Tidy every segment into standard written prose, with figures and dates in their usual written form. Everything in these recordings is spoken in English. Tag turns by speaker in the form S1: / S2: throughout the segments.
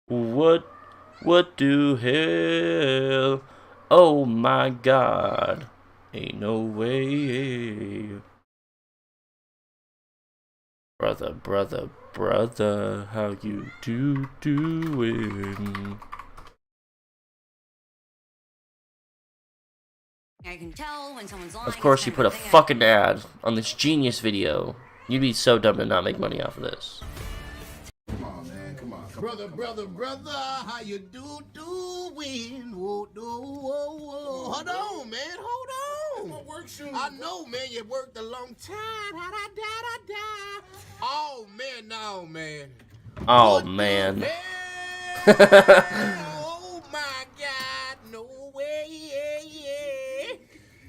S1: What? What do hell? Oh my God! Ain't no way. Brother, brother, brother, how you doing?
S2: I can tell when someone's lying.
S1: Of course, you put a fucking ad on this genius video. You'd be so dumb to not make money off of this.
S3: Come on, man. Come on. Brother, how you doing? Whoa, whoa. Hold on, man. Hold on. My work shoes. I know, man. You worked a long time. Oh, man, no, man.
S1: Oh, man.
S3: Oh, my God. No way.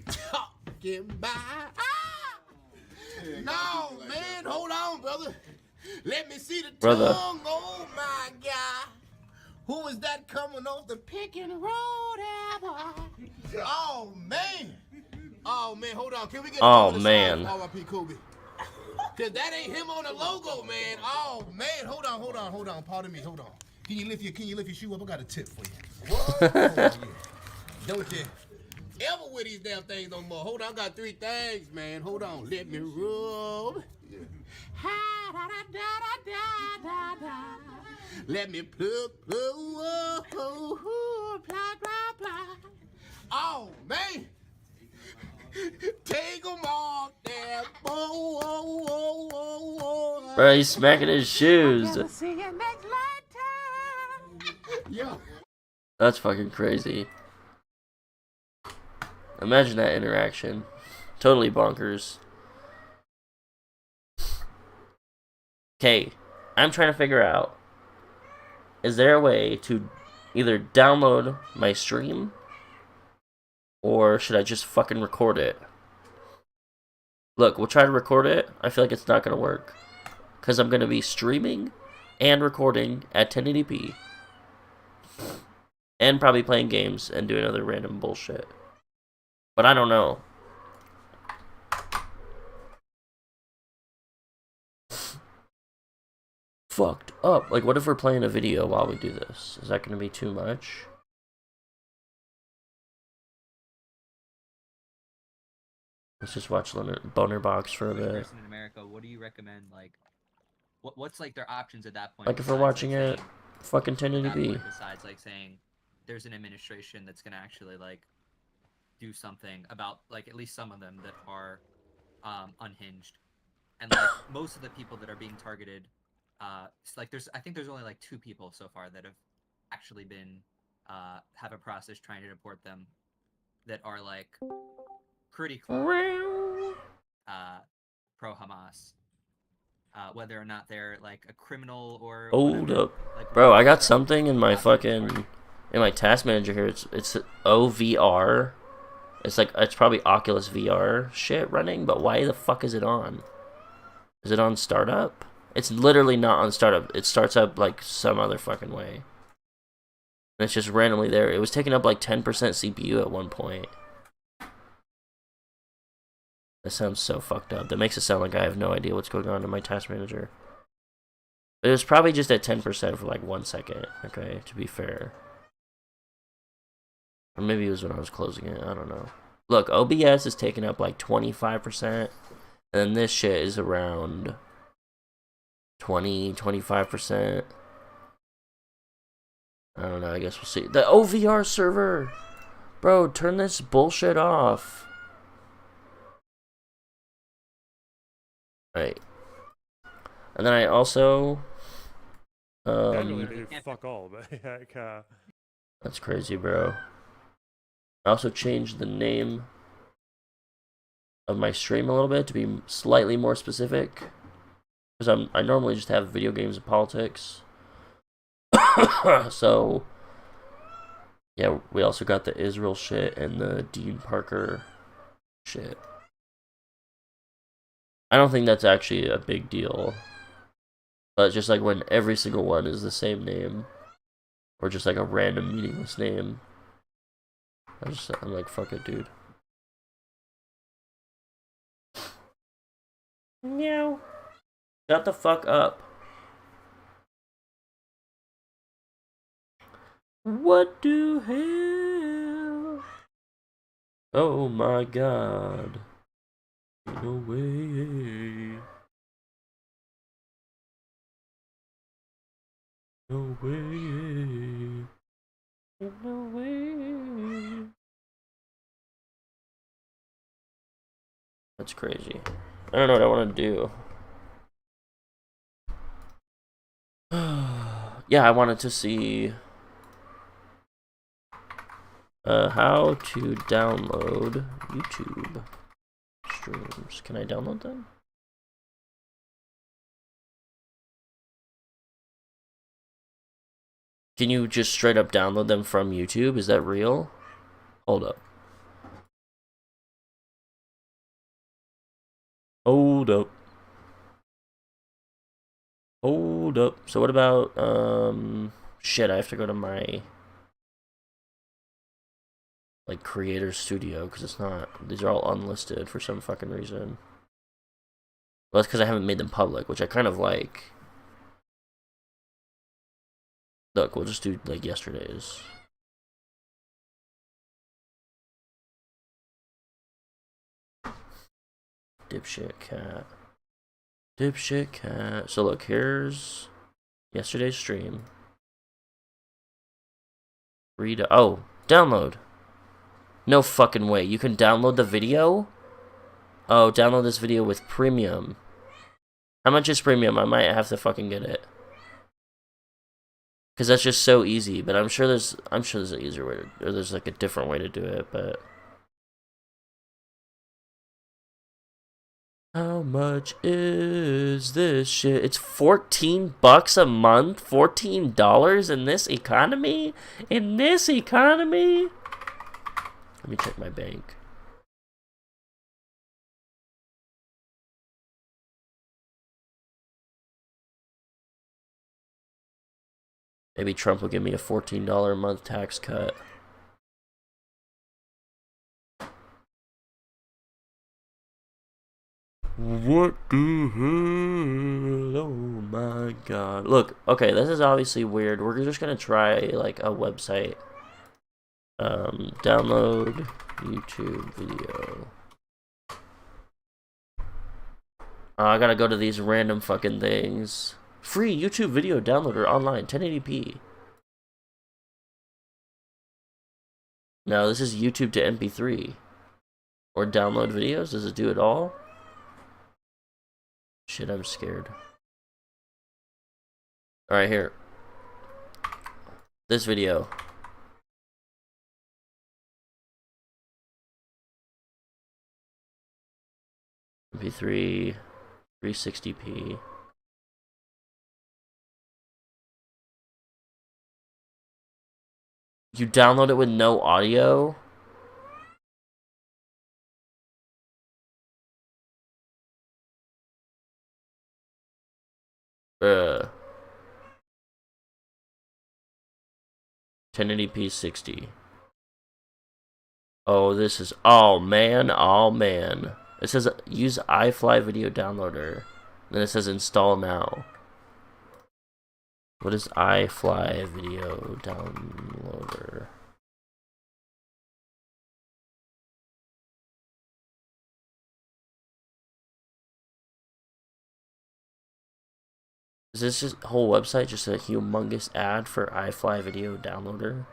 S3: Talking about. No, man. Hold on, brother. Let me see the
S1: Brother.
S3: tongue. Oh, my God. Who is that coming off the picking road, Oh, man. Oh, man, hold on. Can we get a
S1: oh, man.
S3: R.I.P. Kobe? Because that ain't him on the logo, man. Oh, man. Hold on. Pardon me. Hold on. Can you lift your shoe up? I got a tip for you. Whoa. Yeah. Don't you ever wear these damn things no more. Hold on. I got 3 things, man. Hold on. Let me rub. Yeah. Let me plug, blah, blah. Oh, man. Take them off there.
S1: Bro, he's smacking his shoes.
S3: Yeah.
S1: That's fucking crazy. Imagine that interaction. Totally bonkers. Okay, I'm trying to figure out, is there a way to either download my stream, or should I just fucking record it? Look, we'll try to record it. I feel like it's not going to work, because I'm going to be streaming and recording at 1080p, and probably playing games and doing other random bullshit. But I don't know. Fucked up. Like, what if we're playing a video while we do this? Is that going to be too much? Let's just watch Boner Box for a bit.
S4: Person in America, what do you recommend? Like, what's like their options at that point?
S1: Like, if we're watching it, fucking 1080p.
S4: Besides, like, saying there's an administration that's gonna actually like do something about like at least some of them that are unhinged, and like most of the people that are being targeted, like I think there's only like 2 people so far that have actually been have a process trying to deport them that are like pretty close pro Hamas, whether or not they're like a criminal or
S1: Hold
S4: whatever.
S1: up,
S4: like,
S1: bro! I got something in my fucking task manager here. It's OVR. It's like it's probably Oculus VR shit running, but why the fuck is it on? Is it on startup? It's literally not on startup. It starts up like some other fucking way. And it's just randomly there. It was taking up like 10% CPU at one point. That sounds so fucked up. That makes it sound like I have no idea what's going on in my task manager. But it was probably just at 10% for like 1 second, okay, to be fair. Or maybe it was when I was closing it, I don't know. Look, OBS is taking up like 25%, and then this shit is around 25%. I don't know, I guess we'll see. The OVR server! Bro, turn this bullshit off. Right. And then I also...
S5: That really did fuck all, but like,
S1: that's crazy, bro. I also changed the name of my stream a little bit to be slightly more specific. Because I normally just have video games and politics. So, yeah, we also got the Israel shit and the Dean Parker shit. I don't think that's actually a big deal. But just like when every single one is the same name, or just like a random meaningless name, I'm like, fuck it, dude. Meow. Shut the fuck up. What the hell? Oh my god. No way. No way. No way. That's crazy. I don't know what I want to do. Yeah, I wanted to see how to download YouTube streams. Can I download them? Can you just straight up download them from YouTube? Is that real? Hold up. Hold up. Hold up. So what about, shit, I have to go to my, like, creator studio, because it's not, these are all unlisted for some fucking reason. Well, that's because I haven't made them public, which I kind of like. Look, we'll just do, like, yesterday's. Dipshit cat. Dipshit cat. So look, here's yesterday's stream. Oh, download. No fucking way. You can download the video? Oh, download this video with premium. How much is premium? I might have to fucking get it. Because that's just so easy, but I'm sure there's an easier way to, or there's like a different way to do it, but how much is this shit? It's $14 a month? $14 in this economy? In this economy? Let me check my bank. Maybe Trump will give me a $14 a month tax cut. What the hell? Oh my god. Look, okay, this is obviously weird. We're just gonna try, like, a website. Download YouTube video. I gotta go to these random fucking things. Free YouTube video downloader online, 1080p. No, this is YouTube to MP3. Or download videos? Does it do it all? Shit, I'm scared. Alright, here. This video. MP3, 360p. You download it with no audio? Bruh. 1080p 60. Oh, this is, oh man, oh man. It says use iFly video downloader. Then it says install now. What is iFly video downloader? Is this just whole website just a humongous ad for iFly video downloader?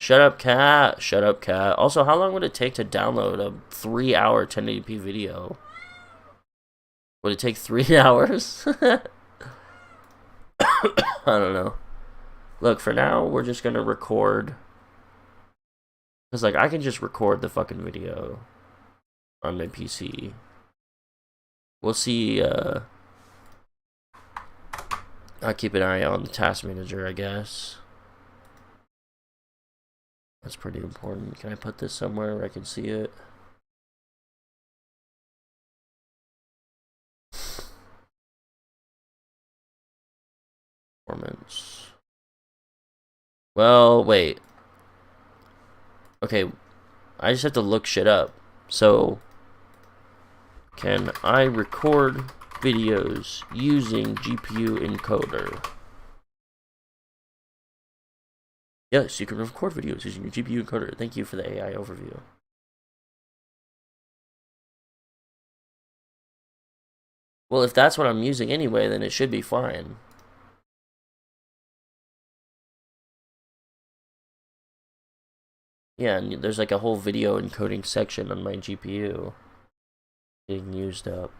S1: Shut up, cat. Shut up, cat. Also, how long would it take to download a 3-hour 1080p video? Would it take 3 hours? I don't know. Look, for now, we're just gonna record. Because, like, I can just record the fucking video on my PC. We'll see, I'll keep an eye on the task manager, I guess. That's pretty important. Can I put this somewhere where I can see it? Performance. Well, wait. Okay, I just have to look shit up. So, can I record videos using GPU encoder. Yes, you can record videos using your GPU encoder. Thank you for the AI overview. Well, if that's what I'm using anyway, then it should be fine. Yeah, and there's like a whole video encoding section on my GPU getting used up.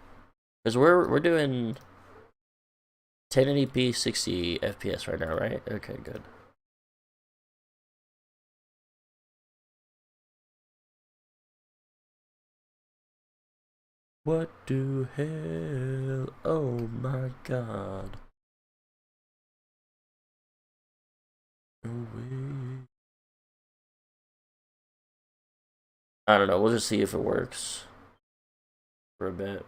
S1: Because we're doing 1080p 60 FPS right now, right? Okay, good. What do hell? Oh my god. No way. I don't know, we'll just see if it works for a bit.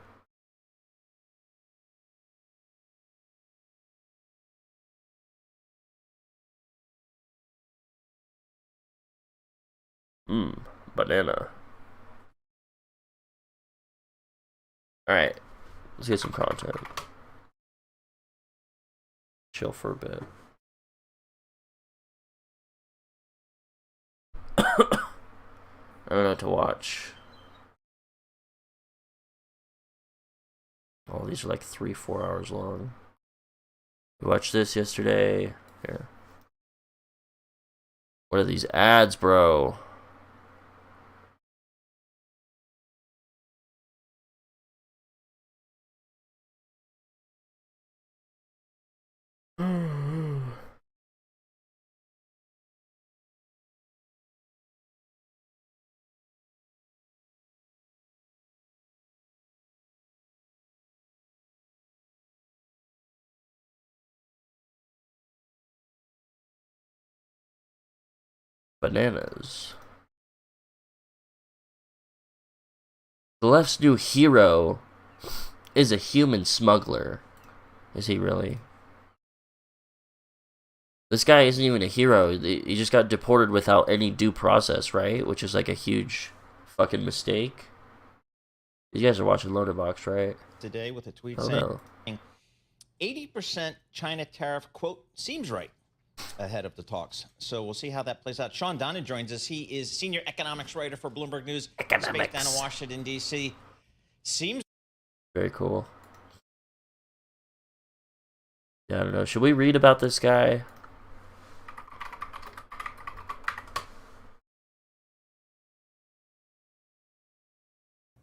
S1: Banana. Alright, let's get some content. Chill for a bit. I don't know what to watch. Oh, these are like 3-4 hours long. We watched this yesterday. Here. What are these ads, bro? Bananas. The left's new hero is a human smuggler. Is he really? This guy isn't even a hero. He just got deported without any due process, right? Which is like a huge fucking mistake. You guys are watching Loaded Box, right?
S6: Today with a tweet
S1: Oh,
S6: saying
S1: no.
S6: 80% China tariff, quote, seems right ahead of the talks. So we'll see how that plays out. Sean Donnan joins us. He is senior economics writer for Bloomberg News. Based down in Washington, D.C. Seems
S1: Very cool. Yeah, I don't know. Should we read about this guy?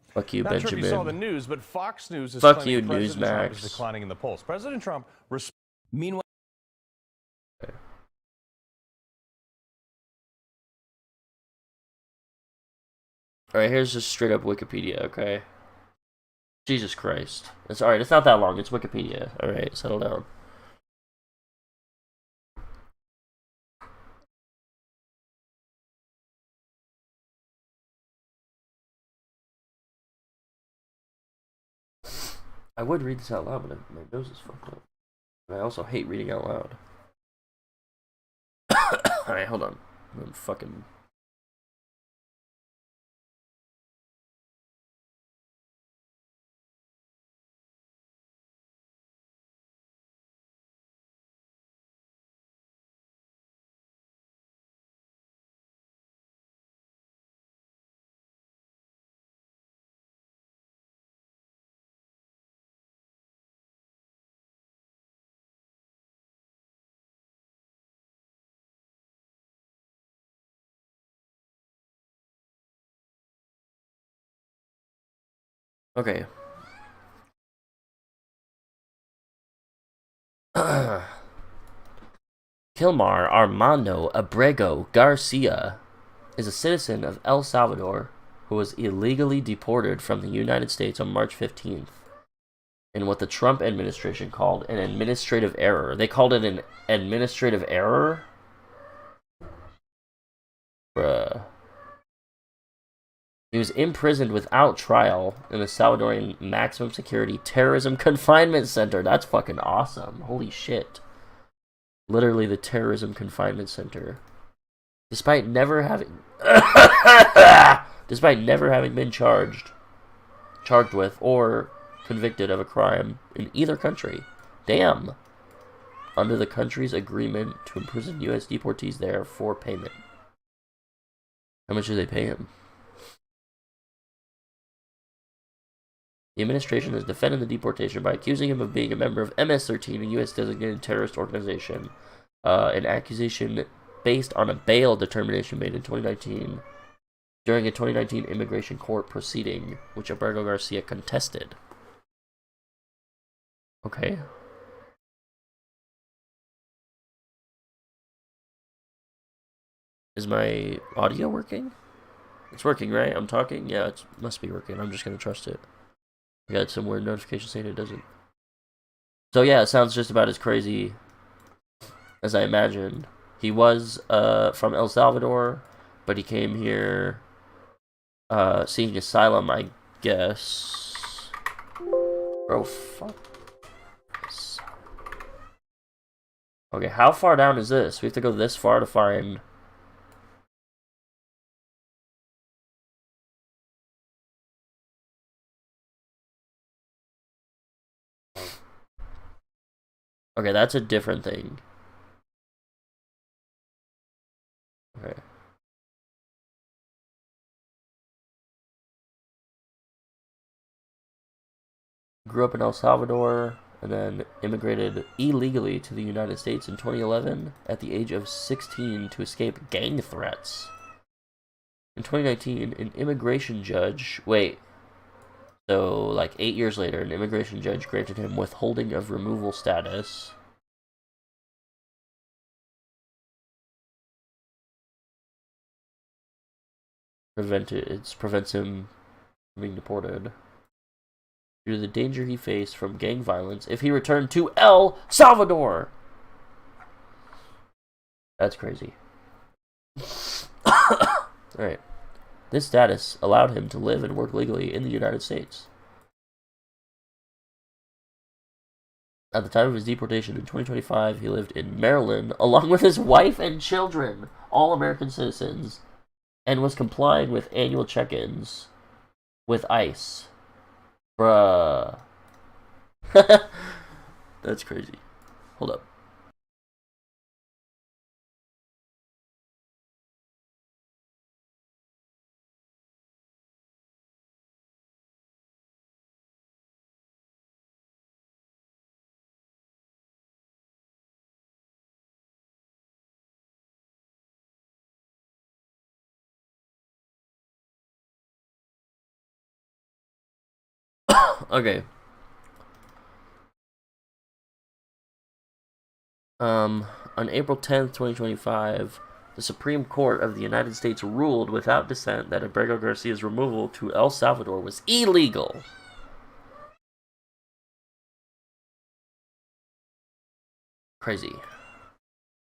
S1: Fuck you,
S7: Not
S1: Benjamin.
S7: sure if you saw the news, but Fox News is
S1: Fuck
S7: claiming
S1: you,
S7: President Trump
S1: Newsmax.
S7: is declining in the polls. President Trump. Meanwhile.
S1: Alright, here's just straight up Wikipedia, okay? Jesus Christ. It's alright, it's not that long, it's Wikipedia. Alright, settle down. I would read this out loud, but my nose is fucked up. And I also hate reading out loud. Alright, hold on. I'm fucking... Okay. Kilmar Armando Abrego Garcia is a citizen of El Salvador who was illegally deported from the United States on March 15th in what the Trump administration called an administrative error. They called it an administrative error? Bruh. He was imprisoned without trial in the Salvadorian maximum security terrorism confinement center. That's fucking awesome. Holy shit. Literally the terrorism confinement center. Despite never having been charged with or convicted of a crime in either country. Damn. Under the country's agreement to imprison U.S. deportees there for payment. How much do they pay him? The administration has defended the deportation by accusing him of being a member of MS-13, a U.S. designated terrorist organization. An accusation based on a bail determination made in 2019 during a 2019 immigration court proceeding, which Abrego Garcia contested. Okay. Is my audio working? It's working, right? I'm talking? Yeah, it must be working. I'm just gonna trust it. I got some weird notification saying it doesn't. So yeah, it sounds just about as crazy as I imagined. He was from El Salvador, but he came here seeking asylum, I guess. Bro, fuck. Okay, how far down is this? We have to go this far to find... Okay, that's a different thing. Okay. Grew up in El Salvador, and then immigrated illegally to the United States in 2011 at the age of 16 to escape gang threats. In 2019, an immigration judge... Wait. So, like 8 years later, an immigration judge granted him withholding of removal status. Prevents him from being deported due to the danger he faced from gang violence if he returned to El Salvador. That's crazy. Alright. This status allowed him to live and work legally in the United States. At the time of his deportation in 2025, he lived in Maryland along with his wife and children, all American citizens, and was complying with annual check-ins with ICE. Bruh. That's crazy. Hold up. Okay. On April 10th, 2025, the Supreme Court of the United States ruled without dissent that Abrego Garcia's removal to El Salvador was illegal. Crazy.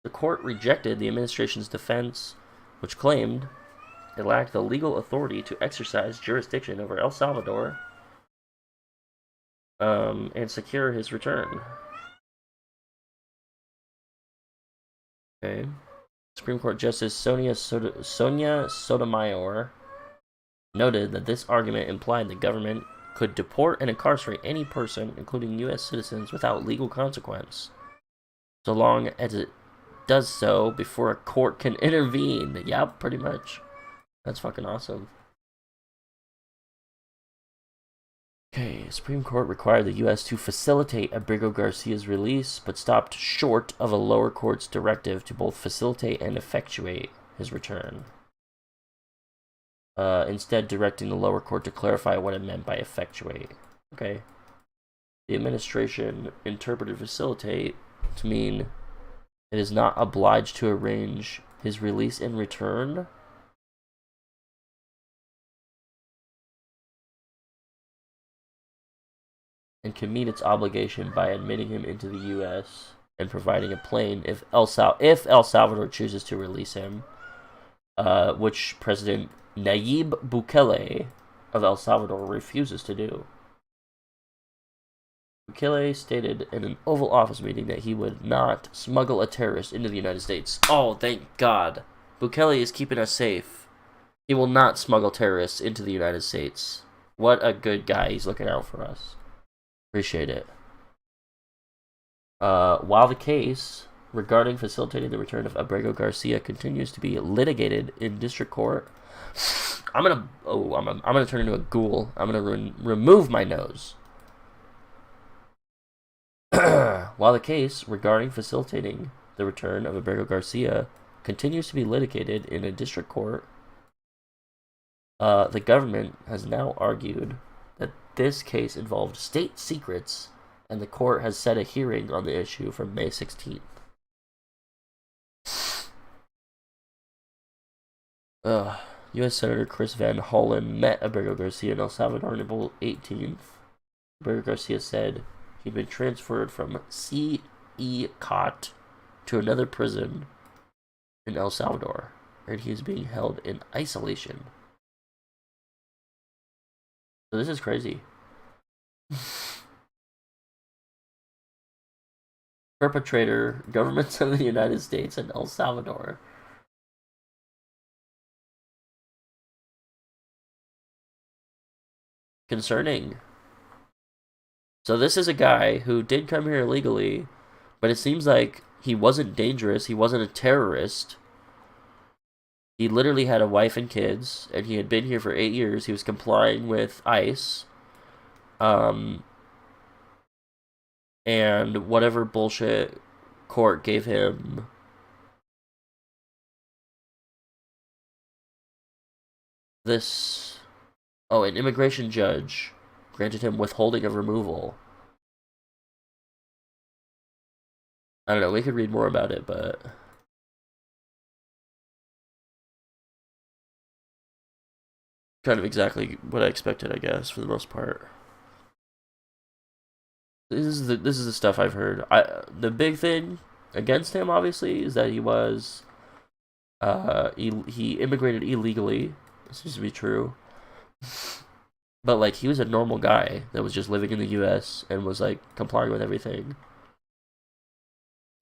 S1: The court rejected the administration's defense, which claimed it lacked the legal authority to exercise jurisdiction over El Salvador and secure his return. Okay. Supreme Court Justice Sonia Sotomayor noted that this argument implied the government could deport and incarcerate any person, including U.S. citizens, without legal consequence, so long as it does so before a court can intervene. Yeah, pretty much. That's fucking awesome. Okay, Supreme Court required the U.S. to facilitate Abrego Garcia's release, but stopped short of a lower court's directive to both facilitate and effectuate his return. Instead, directing the lower court to clarify what it meant by effectuate. Okay. The administration interpreted facilitate to mean it is not obliged to arrange his release in return. And can meet its obligation by admitting him into the U.S. and providing a plane if El Salvador chooses to release him, which President Nayib Bukele of El Salvador refuses to do. Bukele stated in an Oval Office meeting that he would not smuggle a terrorist into the United States. Oh, thank God. Bukele is keeping us safe. He will not smuggle terrorists into the United States. What a good guy. He's looking out for us. Appreciate it. While the case regarding facilitating the return of Abrego Garcia continues to be litigated in district court, I'm gonna turn into a ghoul. I'm gonna remove my nose. While the case regarding facilitating the return of Abrego Garcia continues to be litigated in a district court, the government has now argued that this case involved state secrets, and the court has set a hearing on the issue for May 16th. U.S. Senator Chris Van Hollen met Abrego Garcia in El Salvador on April 18th. Abrego Garcia said he'd been transferred from C.E. Cot to another prison in El Salvador, and he is being held in isolation. So this is crazy. Perpetrator, governments of the United States and El Salvador. Concerning. So this is a guy who did come here illegally, but it seems like he wasn't dangerous, he wasn't a terrorist. He literally had a wife and kids, and he had been here for 8 years. He was complying with ICE. And whatever bullshit court gave him this... Oh, an immigration judge granted him withholding of removal. I don't know, we could read more about it, but... kind of exactly what I expected, I guess, for the most part. This is the stuff I've heard. The big thing against him, obviously, is that he was... he immigrated illegally. This seems to be true. But, like, he was a normal guy that was just living in the U.S. and was, like, complying with everything.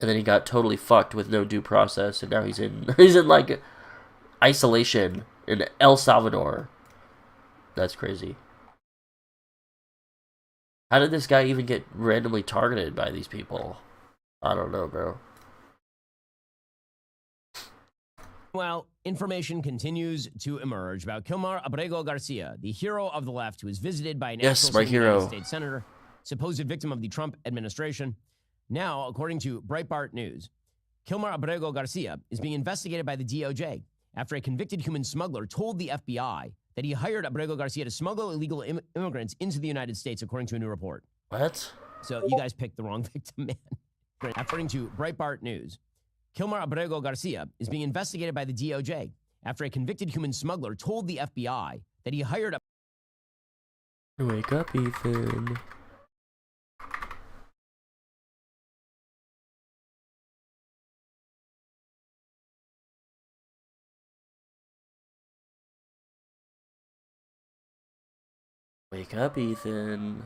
S1: And then he got totally fucked with no due process, and now he's in, like, isolation in El Salvador. That's crazy. How did this guy even get randomly targeted by these people? I don't know, bro.
S8: Well, information continues to emerge about Kilmar Abrego Garcia, the hero of the left who is visited by an actual United States senator, supposed victim of the Trump administration. Now, according to Breitbart News, Kilmar Abrego Garcia is being investigated by the DOJ after a convicted human smuggler told the FBI that he hired Abrego Garcia to smuggle illegal immigrants into the United States, according to a new report.
S1: What?
S8: So you guys picked the wrong victim, man. According to Breitbart News, Kilmar Abrego Garcia is being investigated by the DOJ after a convicted human smuggler told the FBI that he hired a...
S1: Wake up, Ethan. Wake up, Ethan.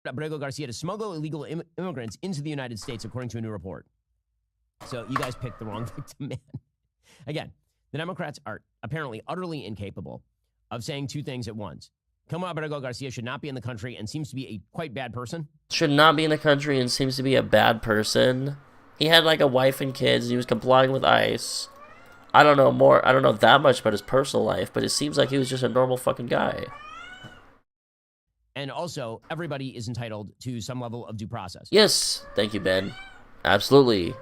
S8: Abrego Garcia to smuggle illegal immigrants into the United States, according to a new report. So you guys picked the wrong victim, man. Again, the Democrats are apparently utterly incapable of saying two things at once. Kilmar Abrego Garcia should not be in the country and seems to be a quite bad person.
S1: Should not be in the country and seems to be a bad person. He had like a wife and kids. He was complying with ICE. I don't know that much about his personal life, but it seems like he was just a normal fucking guy.
S8: And also, everybody is entitled to some level of due process.
S1: Yes. Thank you, Ben. Absolutely.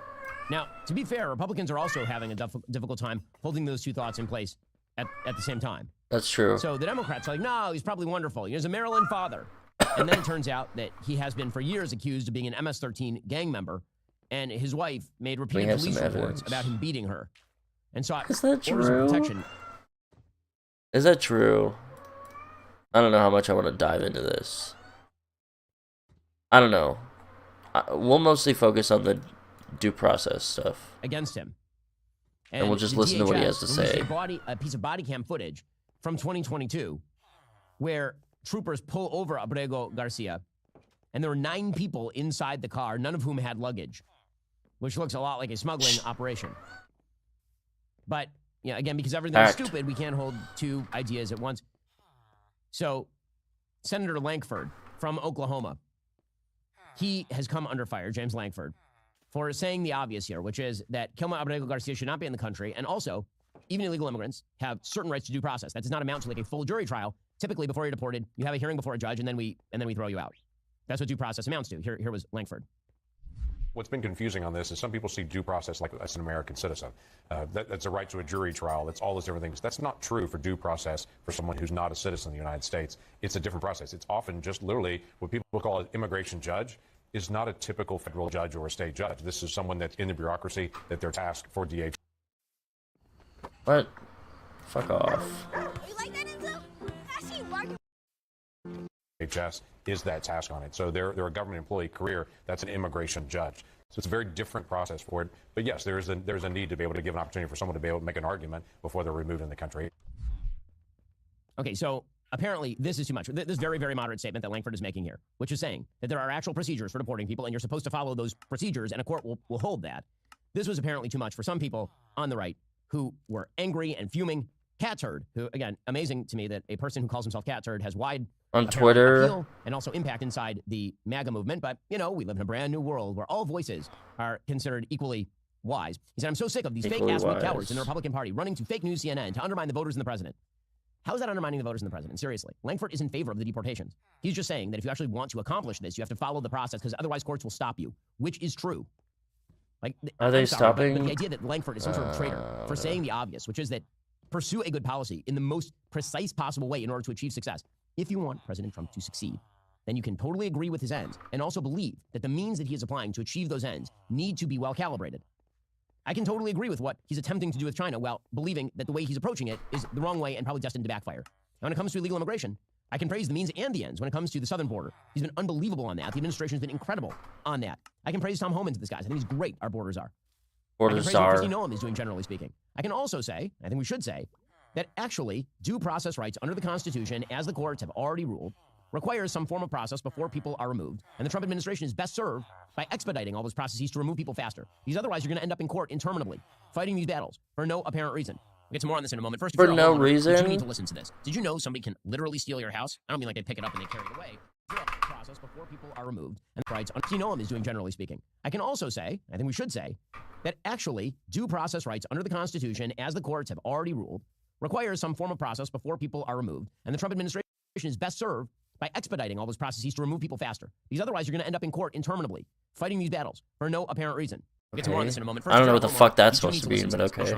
S8: Now, to be fair, Republicans are also having a difficult time holding those two thoughts in place at the same time.
S1: That's true.
S8: So the Democrats are like, no, he's probably wonderful. He's a Maryland father. And then it turns out that he has been for years accused of being an MS-13 gang member, and his wife made repeated police reports about him beating her. And sought orders of protection.
S1: Is that true? I don't know how much I want to dive into this. I don't know. We'll mostly focus on the due process stuff.
S8: Against him.
S1: And we'll just listen to what he has to say.
S8: A piece of body cam footage from 2022 where troopers pull over Abrego Garcia, and there were 9 people inside the car, none of whom had luggage, which looks a lot like a smuggling operation. But, yeah, again, because everything's stupid, we can't hold two ideas at once. So, Senator Lankford from Oklahoma, he has come under fire, James Lankford, for saying the obvious here, which is that Kilma Abrego Garcia should not be in the country, and also, even illegal immigrants have certain rights to due process. That does not amount to like a full jury trial. Typically, before you're deported, you have a hearing before a judge, and then we throw you out. That's what due process amounts to. Here was Lankford.
S9: What's been confusing on this is some people see due process like as an American citizen. That's a right to a jury trial. That's all those different things. That's not true for due process for someone who's not a citizen of the United States. It's a different process. It's often just literally what people call an immigration judge is not a typical federal judge or a state judge. This is someone that's in the bureaucracy that they're tasked for DHS.
S1: What? Fuck off.
S2: You like that, Enzo? Actually, Mark.
S9: DHS is that task on it. So they're a government employee career. That's an immigration judge. So it's a very different process for it. But yes, there's a need to be able to give an opportunity for someone to be able to make an argument before they're removed in the country.
S8: Okay, so apparently this is too much. This very, very moderate statement that Lankford is making here, which is saying that there are actual procedures for deporting people, and you're supposed to follow those procedures, and a court will hold that. This was apparently too much for some people on the right who were angry and fuming. Cat Turd, who, again, amazing to me that a person who calls himself Cat Turd has wide
S1: on Twitter
S8: appeal and also impact inside the MAGA movement. But, you know, we live in a brand new world where all voices are considered equally wise. He said, I'm so sick of these fake-ass weak cowards in the Republican Party running to fake news CNN to undermine the voters and the president. How is that undermining the voters and the president? Seriously. Lankford is in favor of the deportations. He's just saying that if you actually want to accomplish this, you have to follow the process because otherwise courts will stop you, which is true. Like,
S1: are they stopping?
S8: But the idea that Lankford is some sort of traitor for saying the obvious, which is that pursue a good policy in the most precise possible way in order to achieve success. If you want President Trump to succeed, then you can totally agree with his ends and also believe that the means that he is applying to achieve those ends need to be well calibrated. I can totally agree with what he's attempting to do with China while believing that the way he's approaching it is the wrong way and probably destined to backfire. Now, when it comes to illegal immigration, I can praise the means and the ends. When it comes to the southern border, he's been unbelievable on that. The administration's been incredible on that. I can praise Tom Homan's this guy. I think he's great. Our borders are.
S1: Borders
S8: I can
S1: are.
S8: praise what Kristi Noem is doing, generally speaking. I can also say, I think we should say, that actually due process rights under the Constitution, as the courts have already ruled, requires some form of process before people are removed. And the Trump administration is best served by expediting all those processes to remove people faster. Because otherwise, you're going to end up in court interminably, fighting these battles for no apparent reason. We'll get to more on this in a moment. First,
S1: for no reason.
S8: You need to listen to this. Did you know somebody can literally steal your house? I don't mean like they pick it up and they carry it away. Process before people are removed. And the rights Kristi Noem is doing, generally speaking. I can also say, I think we should say, that actually due process rights under the Constitution, as the courts have already ruled, requires some form of process before people are removed. And the Trump administration is best served by expediting all those processes to remove people faster. Because otherwise, you're going to end up in court interminably, fighting these battles for no apparent reason. We'll get to more on this in a moment. First,
S1: I don't know what the fuck that's supposed to be, but okay.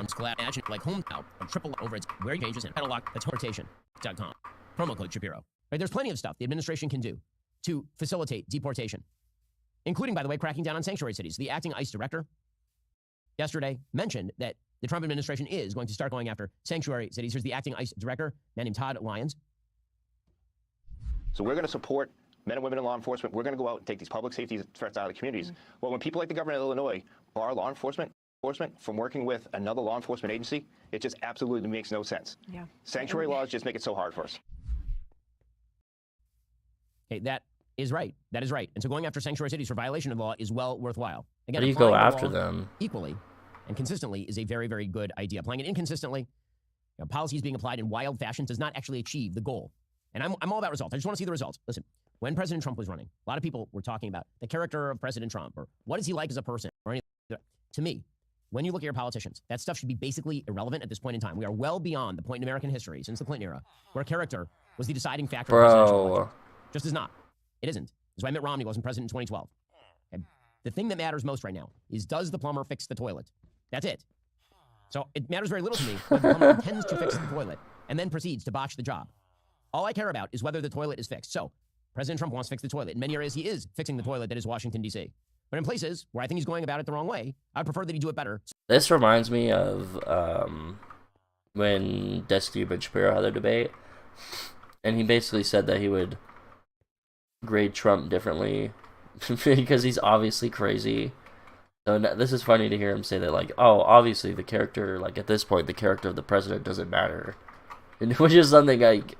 S8: Like home out and triple over its where pages and pedal lock deportation.com. Promo code Shapiro. Right, there's plenty of stuff the administration can do to facilitate deportation, including, by the way, cracking down on sanctuary cities. The acting ICE director yesterday mentioned that the Trump administration is going to start going after sanctuary cities. Here's the acting ICE director, a man named Todd Lyons.
S10: So we're going to support men and women in law enforcement. We're going to go out and take these public safety threats out of the communities. Well, when people like the governor of Illinois bar law enforcement from working with another law enforcement agency, it just absolutely makes no sense. Yeah. Sanctuary laws just make it so hard for us.
S8: Okay, that is right. That is right. And so going after sanctuary cities for violation of law is well worthwhile. Again,
S1: how do you go after them?
S8: Equally and consistently is a very, very good idea. Applying it inconsistently, policies being applied in wild fashion does not actually achieve the goal. And I'm all about results. I just want to see the results. Listen, when President Trump was running, a lot of people were talking about the character of President Trump or what is he like as a person or anything. To me, when you look at your politicians, that stuff should be basically irrelevant at this point in time. We are well beyond the point in American history since the Clinton era where character was the deciding factor of presidential election. Just is not. It isn't. That's why Mitt Romney wasn't president in 2012. Okay? The thing that matters most right now is, does the plumber fix the toilet? That's it. So it matters very little to me whether the plumber intends to fix the toilet and then proceeds to botch the job. All I care about is whether the toilet is fixed. So President Trump wants to fix the toilet. In many areas, he is fixing the toilet that is Washington, D.C. But in places where I think he's going about it the wrong way, I'd prefer that he do it better.
S1: This reminds me of when Bluesky and Shapiro had their debate. And he basically said that he would grade Trump differently because he's obviously crazy. So this is funny to hear him say that, like, oh, obviously the character, like at this point, the character of the president doesn't matter. And, which is something like,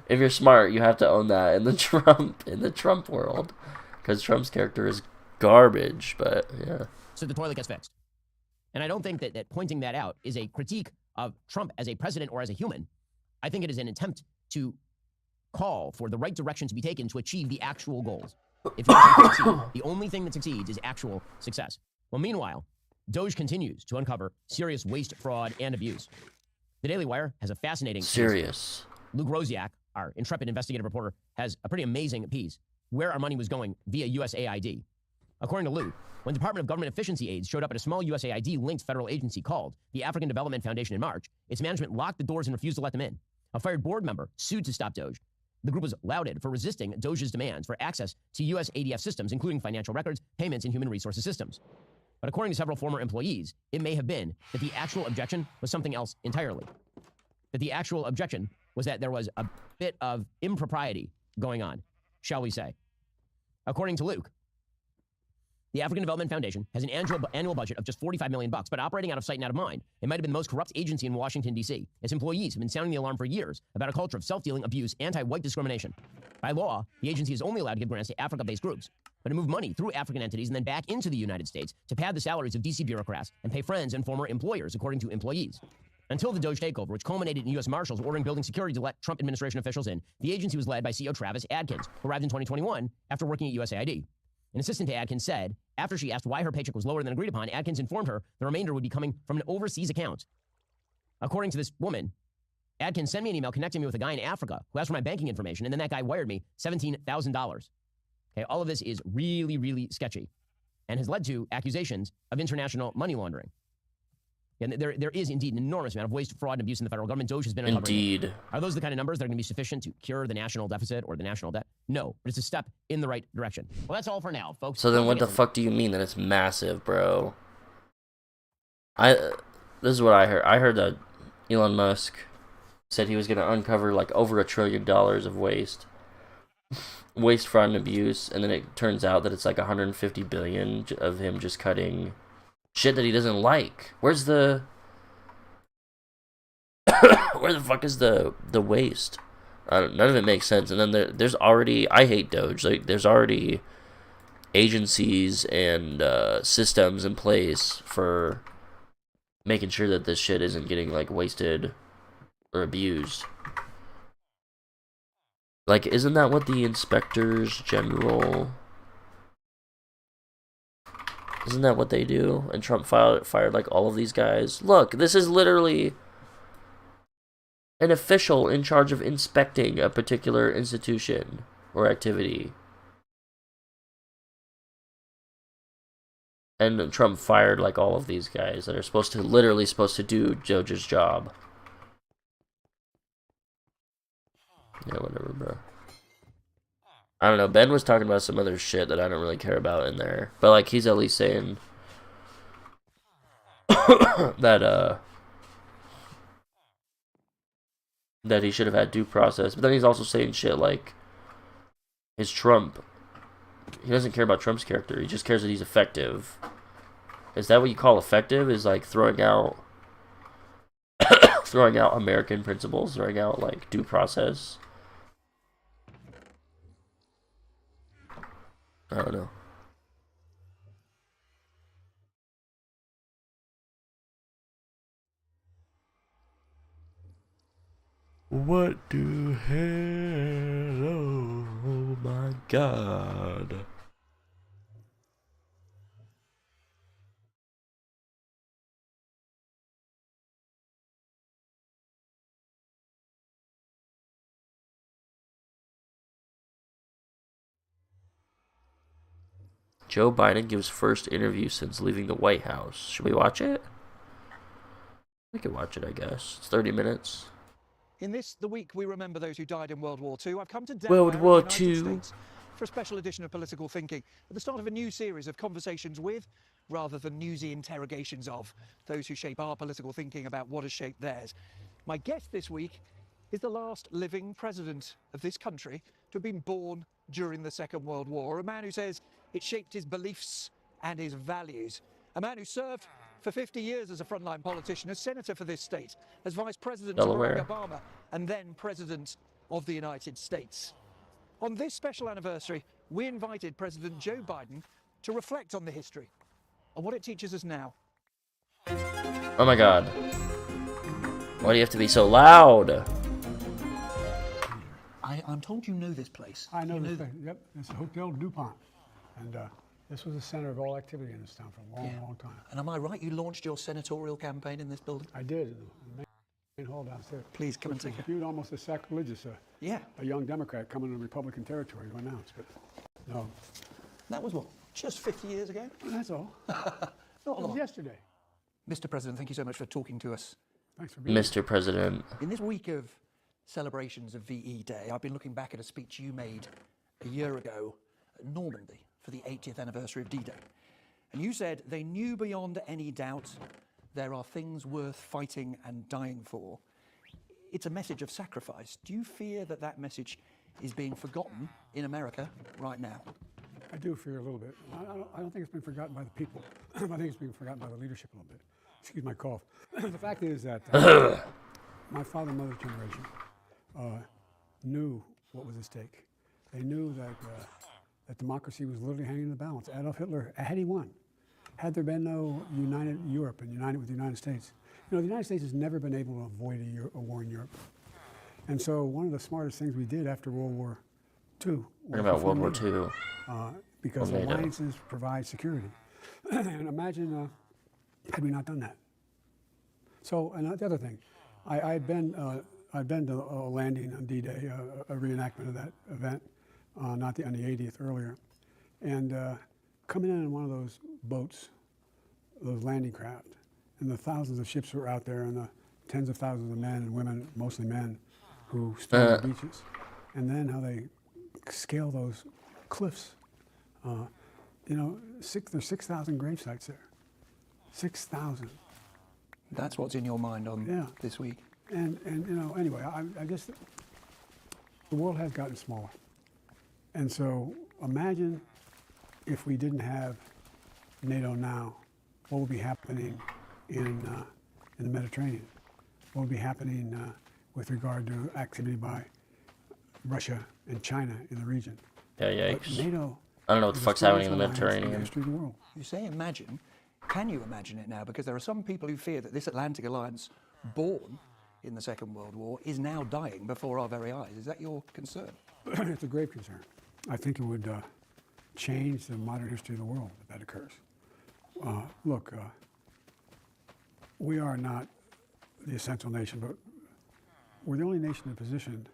S1: if you're smart, you have to own that in the Trump world, because Trump's character is garbage. But yeah.
S8: So the toilet gets fixed. And I don't think that pointing that out is a critique of Trump as a president or as a human. I think it is an attempt to call for the right direction to be taken to achieve the actual goals. If you want to succeed, the only thing that succeeds is actual success. Well, meanwhile, Doge continues to uncover serious waste, fraud, and abuse. The Daily Wire has a fascinating
S1: Serious.
S8: piece. Luke Rosiak, our intrepid investigative reporter, has a pretty amazing piece, Where Our Money Was Going via USAID. According to Luke, when Department of Government efficiency aides showed up at a small USAID-linked federal agency called the African Development Foundation in March, its management locked the doors and refused to let them in. A fired board member sued to stop Doge. The group was lauded for resisting Doge's demands for access to U.S. ADF systems, including financial records, payments, and human resources systems. But according to several former employees, it may have been that the actual objection was something else entirely. That the actual objection was that there was a bit of impropriety going on, shall we say. According to Luke, the African Development Foundation has an annual budget of just $45 million, but operating out of sight and out of mind. It might have been the most corrupt agency in Washington, D.C. Its employees have been sounding the alarm for years about a culture of self-dealing, abuse, anti-white discrimination. By law, the agency is only allowed to give grants to Africa-based groups, but to move money through African entities and then back into the United States to pad the salaries of D.C. bureaucrats and pay friends and former employers, according to employees. Until the Doge takeover, which culminated in U.S. Marshals ordering building security to let Trump administration officials in, the agency was led by CEO Travis Adkins, who arrived in 2021 after working at USAID. An assistant to Adkins said, after she asked why her paycheck was lower than agreed upon, Adkins informed her the remainder would be coming from an overseas account. According to this woman, Adkins sent me an email connecting me with a guy in Africa who asked for my banking information, and then that guy wired me $17,000. Okay, all of this is really, really sketchy and has led to accusations of international money laundering. And there is indeed an enormous amount of waste, fraud, and abuse in the federal government. Doge has been uncovering.
S1: Indeed.
S8: Are those the kind of numbers that are going to be sufficient to cure the national deficit or the national debt? No, but it's a step in the right direction. Well, that's all for now, folks.
S1: So then what the fuck do you mean that it's massive, bro? This is what I heard. I heard that Elon Musk said he was going to uncover like over $1 trillion of waste. Waste, fraud, and abuse. And then it turns out that it's like 150 billion of him just cutting shit that he doesn't like. Where's the where the fuck is the waste? None of it makes sense. And then there's already, I hate Doge, like there's already agencies and systems in place for making sure that this shit isn't getting like wasted or abused. Like, isn't that what the inspectors general, isn't that what they do? And Trump fired like all of these guys. Look, this is literally an official in charge of inspecting a particular institution or activity. And Trump fired like all of these guys that are literally supposed to do Doge's job. Yeah, whatever, bro. I don't know. Ben was talking about some other shit that I don't really care about in there. But, like, he's at least saying that he should have had due process. But then he's also saying shit like, is Trump, he doesn't care about Trump's character. He just cares that he's effective. Is that what you call effective? Is, like, throwing out American principles? Throwing out, like, due process? I don't know. What the hell? Oh my god. Joe Biden gives first interview since leaving the White House. Should we watch it? We can watch it, I guess. It's 30 minutes.
S11: In this, the week we remember those who died in World War II, I've come to
S1: World
S11: Delaware,
S1: War
S11: in the United
S1: II.
S11: States for a special edition of Political Thinking, at the start of a new series of conversations with, rather than newsy interrogations of, those who shape our political thinking about what has shaped theirs. My guest this week is the last living president of this country to have been born during the Second World War, a man who says it shaped his beliefs and his values, a man who served for 50 years as a frontline politician, as senator for this state, as vice president to Barack Obama, and then president of the United States. On this special anniversary, we invited President Joe Biden to reflect on the history and what it teaches us now.
S1: Oh my god. Why do you have to be so loud?
S11: I'm told you know this place.
S12: I know this place. Yep, it's Hotel DuPont. And this was the center of all activity in this town for a long, long time.
S11: And am I right, you launched your senatorial campaign in this building?
S12: I did, in the main hall downstairs.
S11: Please come and take
S12: viewed almost as sacrilegious,
S11: yeah,
S12: a young Democrat coming to Republican territory to announce, but no.
S11: That was what, just 50 years ago?
S12: That's all.
S11: Not a lot.
S12: Yesterday.
S11: Mr. President, thank you so much for talking to us.
S12: Thanks for being
S1: Mr. President.
S11: In this week of celebrations of VE Day, I've been looking back at a speech you made a year ago at Normandy for the 80th anniversary of D-Day. And you said, they knew beyond any doubt there are things worth fighting and dying for. It's a message of sacrifice. Do you fear that that message is being forgotten in America right now?
S12: I do fear a little bit. I don't think it's been forgotten by the people. I think it's been forgotten by the leadership a little bit. Excuse my cough. The fact is that my father and mother's generation knew what was at stake. They knew that democracy was literally hanging in the balance. Adolf Hitler, had he won, had there been no united Europe and united with the United States, you know, the United States has never been able to avoid a war in Europe. And so one of the smartest things we did after World War II.
S1: What about World War II?
S12: Because alliances provide security. And imagine had we not done that. So, and the other thing, I'd been to a landing on D-Day, a reenactment of that event, not on the 80th earlier, and coming in one of those boats, those landing craft, and the thousands of ships were out there, and the tens of thousands of men and women, mostly men, who stood on the beaches, and then how they scale those cliffs. You know, there's 6,000 grave sites there. 6,000.
S11: That's what's in your mind on this week.
S12: And you know, anyway, I guess the world has gotten smaller. And so imagine if we didn't have NATO now, what would be happening in the Mediterranean? What would be happening with regard to activity by Russia and China in the region?
S1: Yeah, yikes.
S12: NATO,
S1: I don't know what the fuck's happening in the Mediterranean.
S11: You say imagine. Can you imagine it now? Because there are some people who fear that this Atlantic alliance, born in the Second World War, is now dying before our very eyes. Is that your concern?
S12: It's a grave concern. I think it would change the modern history of the world if that occurs. Look, we are not the essential nation, but we're the only nation in a position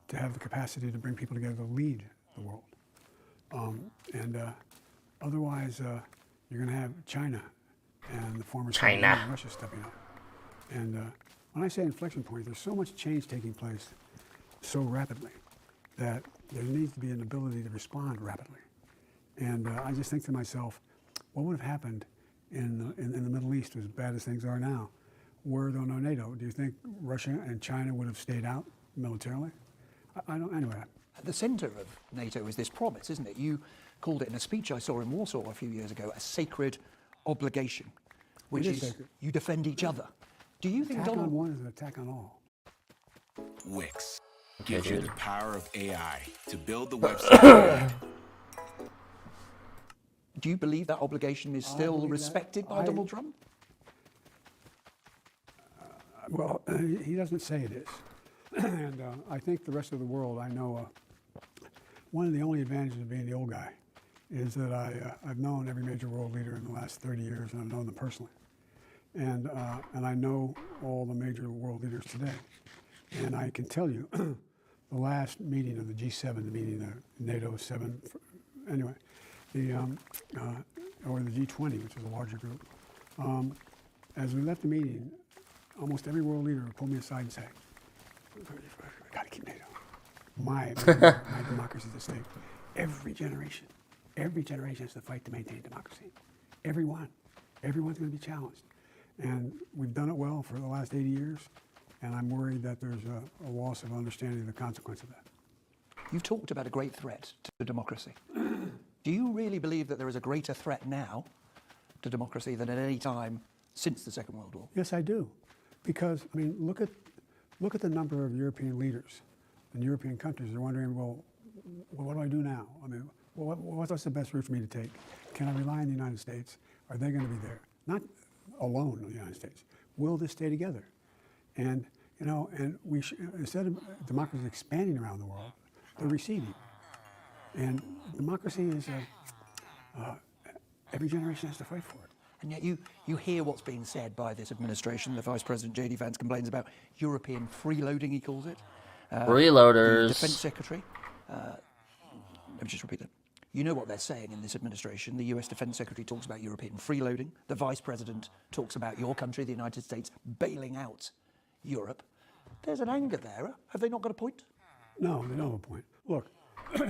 S12: to have the capacity to bring people together to lead the world. Otherwise, you're going to have China and the former Soviet Union and Russia stepping up. And when I say inflection point, there's so much change taking place so rapidly that there needs to be an ability to respond rapidly. And I just think to myself, what would have happened in the Middle East, as bad as things are now, were there no NATO? Do you think Russia and China would have stayed out militarily? I don't, anyway.
S11: At the center of NATO is this promise, isn't it? You called it in a speech I saw in Warsaw a few years ago, a sacred obligation, which is
S12: sacred.
S11: You defend each other. Do you think
S12: attack
S11: Donald...
S12: on one is an attack on all.
S13: Wix gives you the power of AI to build the website.
S11: Do you believe that obligation is still respected by Donald Trump?
S12: Well, he doesn't say it is. And I think the rest of the world, I know one of the only advantages of being the old guy is that I've known every major world leader in the last 30 years, and I've known them personally. And I know all the major world leaders today. And I can tell you, the last meeting of the G7, the meeting of NATO 7, anyway, or the G20, which is a larger group, as we left the meeting, almost every world leader would pull me aside and say, we got to keep NATO. My democracy is at stake. Every generation has to fight to maintain democracy. Everyone's going to be challenged. And we've done it well for the last 80 years, and I'm worried that there's a loss of understanding of the consequence of that.
S11: You've talked about a great threat to democracy. Do you really believe that there is a greater threat now to democracy than at any time since the Second World War?
S12: Yes, I do. Because, I mean, look at the number of European leaders in European countries. They're wondering, well, what do I do now? I mean, what's the best route for me to take? Can I rely on the United States? Are they going to be there? Not alone in the United States. Will this stay together? And you know, and we instead of democracy expanding around the world, they're receding. And democracy is every generation has to fight for it.
S11: And yet you hear what's being said by this administration. The Vice President, J.D. Vance, complains about European freeloading, he calls it.
S1: Freeloaders.
S11: The Defense Secretary, let me just repeat that. You know what they're saying in this administration. The US Defense Secretary talks about European freeloading. The Vice President talks about your country, the United States, bailing out Europe. There's an anger there. Have they not got a point?
S12: No, they don't have a point. Look,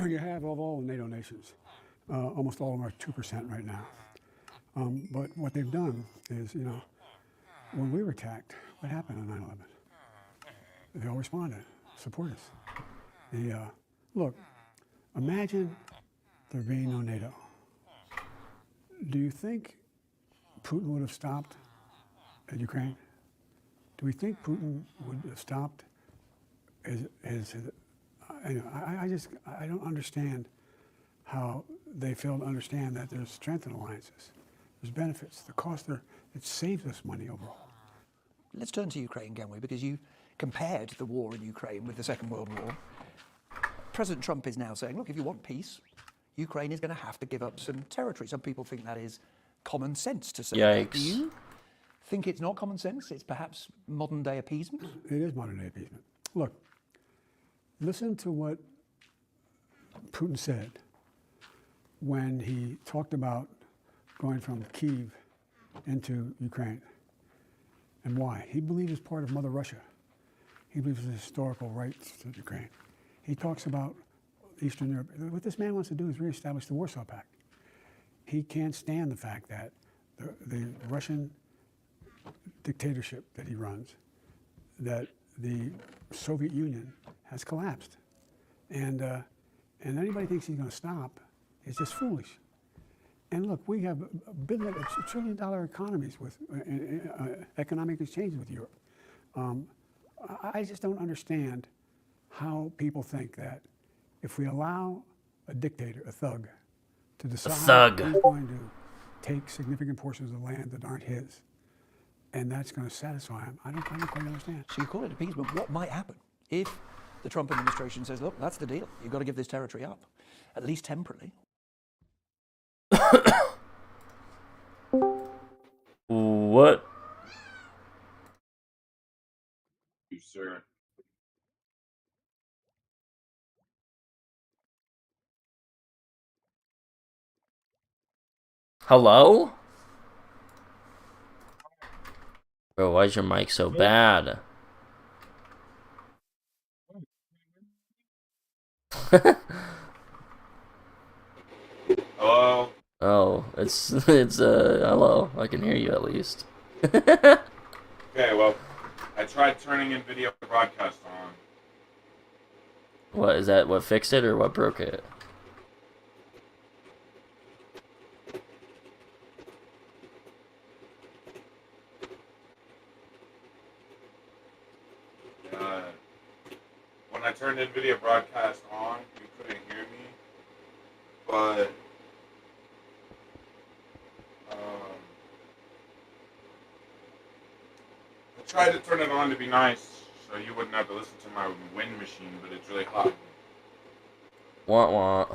S12: you have of all the NATO nations, almost all of them are 2% right now. But what they've done is, you know, when we were attacked, what happened on 9/11? They all responded, support us. Look, imagine there being no NATO. Do you think Putin would have stopped at Ukraine? Do we think Putin would have stopped I don't understand how they fail to understand that there's strength in alliances. There's benefits. The cost there, it saves us money overall.
S11: Let's turn to Ukraine, can we? Because you compared the war in Ukraine with the Second World War. President Trump is now saying, look, if you want peace, Ukraine is going to have to give up some territory. Some people think that is common sense to say.
S1: Yikes.
S11: Do you think it's not common sense? It's perhaps modern-day appeasement?
S12: It is modern-day appeasement. Look, listen to what Putin said when he talked about going from Kyiv into Ukraine and why. He believes it's part of Mother Russia. He believes it's historical rights to Ukraine. He talks about Eastern Europe. What this man wants to do is reestablish the Warsaw Pact. He can't stand the fact that the Russian dictatorship that he runs, that the Soviet Union has collapsed. And anybody thinks he's going to stop is just foolish. And look, we have $1 trillion economies with economic exchanges with Europe. I just don't understand how people think that if we allow a dictator, a thug, to decide he's going to take significant portions of the land that aren't his, and that's going to satisfy him, I don't quite understand.
S11: So you call it appeasement. What might happen if the Trump administration says, look, that's the deal. You've got to give this territory up, at least temporarily?
S1: What?
S14: You, sir.
S1: Hello? Bro, why is your mic so bad?
S14: Hello?
S1: Oh, it's hello. I can hear you at least.
S14: Okay, well, I tried turning in video broadcast on.
S1: What, is that what fixed it or what broke it?
S14: When I turned in video broadcast on, you couldn't hear me, but I tried to turn it on to be nice, so you wouldn't have to listen to my wind machine, but it's really hot.
S1: Want want.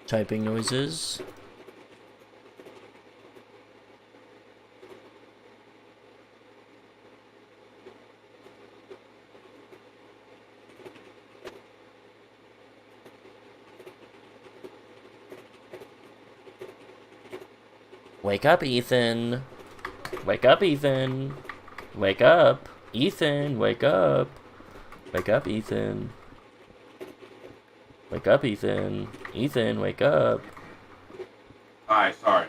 S1: Typing noises. Wake up, Ethan. Wake up, Ethan. Wake up. Ethan, wake up. Wake up, Ethan. Wake up, Ethan. Ethan, wake up.
S14: Hi, sorry.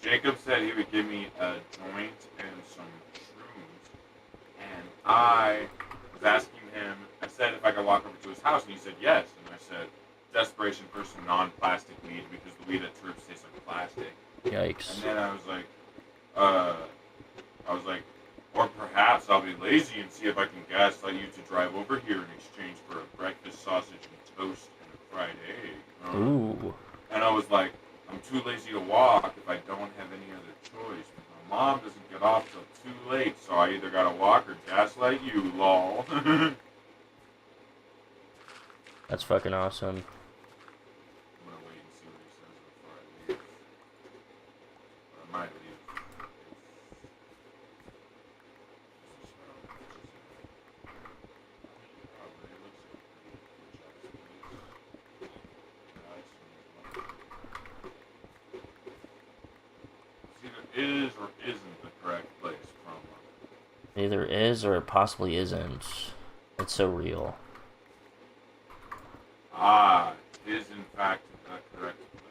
S14: Jacob said he would give me a joint and some shrooms. And I was asking him, I said if I could walk over to his house, and he said yes. And I said, desperation for some non-plastic weed because the weed at Terps tastes like plastic.
S1: Yikes.
S14: And then I was like, or perhaps I'll be lazy and see if I can gaslight you to drive over here in exchange for a breakfast sausage and toast and a fried egg.
S1: Ooh.
S14: And I was like, I'm too lazy to walk if I don't have any other choice. My mom doesn't get off till too late, so I either gotta walk or gaslight you, lol.
S1: That's fucking awesome.
S14: I'm gonna wait and see what he says before I leave. But I might leave. Is or isn't the correct place from.
S1: Either is or it possibly isn't. It's so real.
S14: Ah, is in fact the correct place.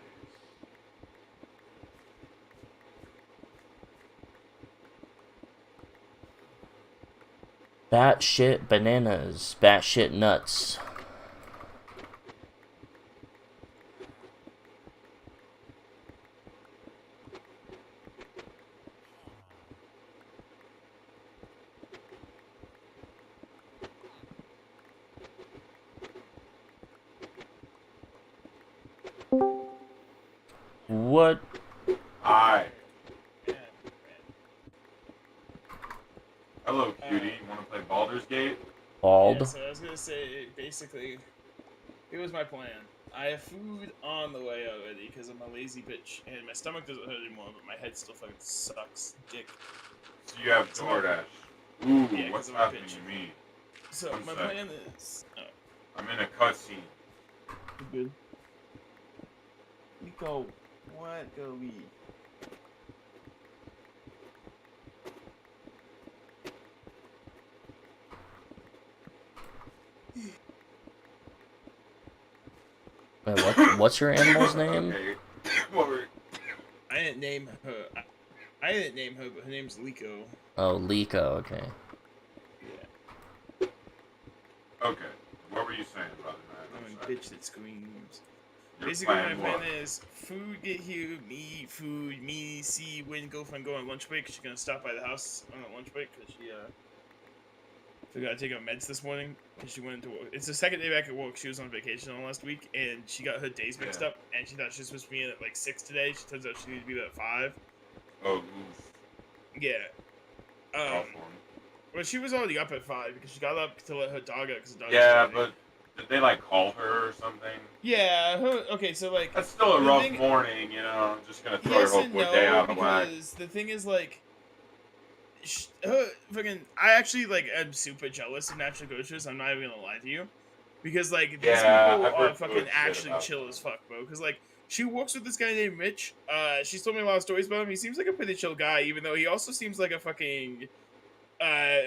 S1: Batshit bananas. Batshit nuts. What?
S14: Hi. Hello, cutie. You want to play Baldur's Gate?
S1: Bald?
S15: Yeah, so I was gonna say, basically, here was my plan. I have food on the way already because I'm a lazy bitch, and my stomach doesn't hurt anymore, but my head still fucking sucks dick.
S14: So you have DoorDash. Ooh,
S15: Yeah,
S14: what's
S15: 'cause I'm a
S14: happening
S15: bitch.
S14: to me?
S15: So
S14: One
S15: my
S14: sec.
S15: plan is,
S14: I'm in a cutscene.
S15: good. We go. What go we?
S1: Wait, what's your animal's name?
S14: Okay. What were...
S15: I didn't name her. I didn't name her, but her name's Liko.
S1: Oh, Liko, okay.
S15: Yeah.
S14: Okay. What were you saying about that?
S15: I'm a bitch that screams.
S14: Your
S15: Basically, my
S14: plan
S15: plan
S14: what?
S15: is food get here, me eat food, me see when girlfriend go on lunch break. She's gonna stop by the house on a lunch break because she forgot to take her meds this morning because she went into work. It's the second day back at work. She was on vacation all last week and she got her days mixed up and she thought she was supposed to be in at like 6 today. She turns out she needed to be there at 5.
S14: Oh, oof.
S15: Yeah.
S14: Awful.
S15: Well, she was already up at 5 because she got up to let her dog out because the dog.
S14: Yeah,
S15: was
S14: but did they like call her or something?
S15: Yeah. Okay, so like
S14: that's still a
S15: the
S14: rough
S15: thing-
S14: morning, you know. I'm just gonna throw
S15: Yes
S14: your whole
S15: and
S14: day
S15: no,
S14: out of whack.
S15: because the thing is like, fucking, I actually like am super jealous of natural groceries. I'm not even gonna lie to you, because like these
S14: Yeah,
S15: people
S14: I've
S15: are
S14: heard
S15: fucking
S14: good shit
S15: actually
S14: about
S15: chill as fuck, bro. Because like she works with this guy named Mitch. She's told me a lot of stories about him. He seems like a pretty chill guy, even though he also seems like a fucking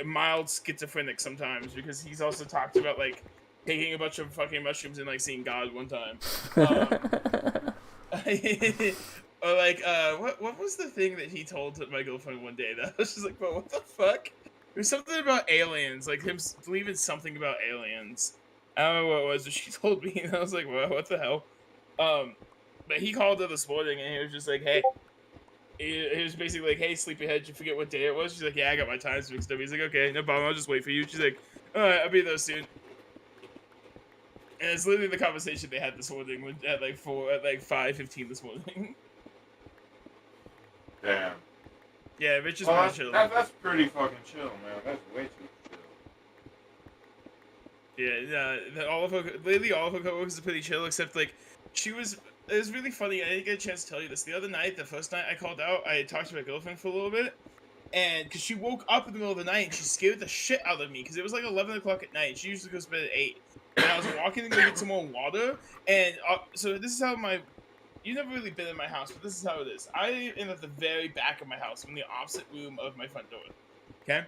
S15: mild schizophrenic sometimes, because he's also talked about like taking a bunch of fucking mushrooms and like seeing God one time. Or like, what was the thing that he told to my girlfriend one day that I was just like, bro, what the fuck? It was something about aliens, like him believing something about aliens. I don't know what it was, but she told me, and I was like, well, what the hell? But he called her this morning, and he was just like, hey. He was basically like, hey, sleepyhead, did you forget what day it was? She's like, yeah, I got my times mixed up. He's like, okay, no problem, I'll just wait for you. She's like, alright, I'll be there soon. And it's literally the conversation they had this morning at like 5:15 this morning.
S14: Damn.
S15: Yeah, Rich is
S14: Well,
S15: pretty chill.
S14: that's pretty fucking chill, man. That's way too chill.
S15: Yeah, all of her coworkers are pretty chill, except like it was really funny. I didn't get a chance to tell you this. The other night, the first night I called out, I talked to my girlfriend for a little bit, and because she woke up in the middle of the night and she scared the shit out of me because it was like 11 o'clock at night. She usually goes to bed at 8. And I was walking to go get some more water, and so this is how my you've never really been in my house, but this is how it is. I am at the very back of my house, in the opposite room of my front door. Okay?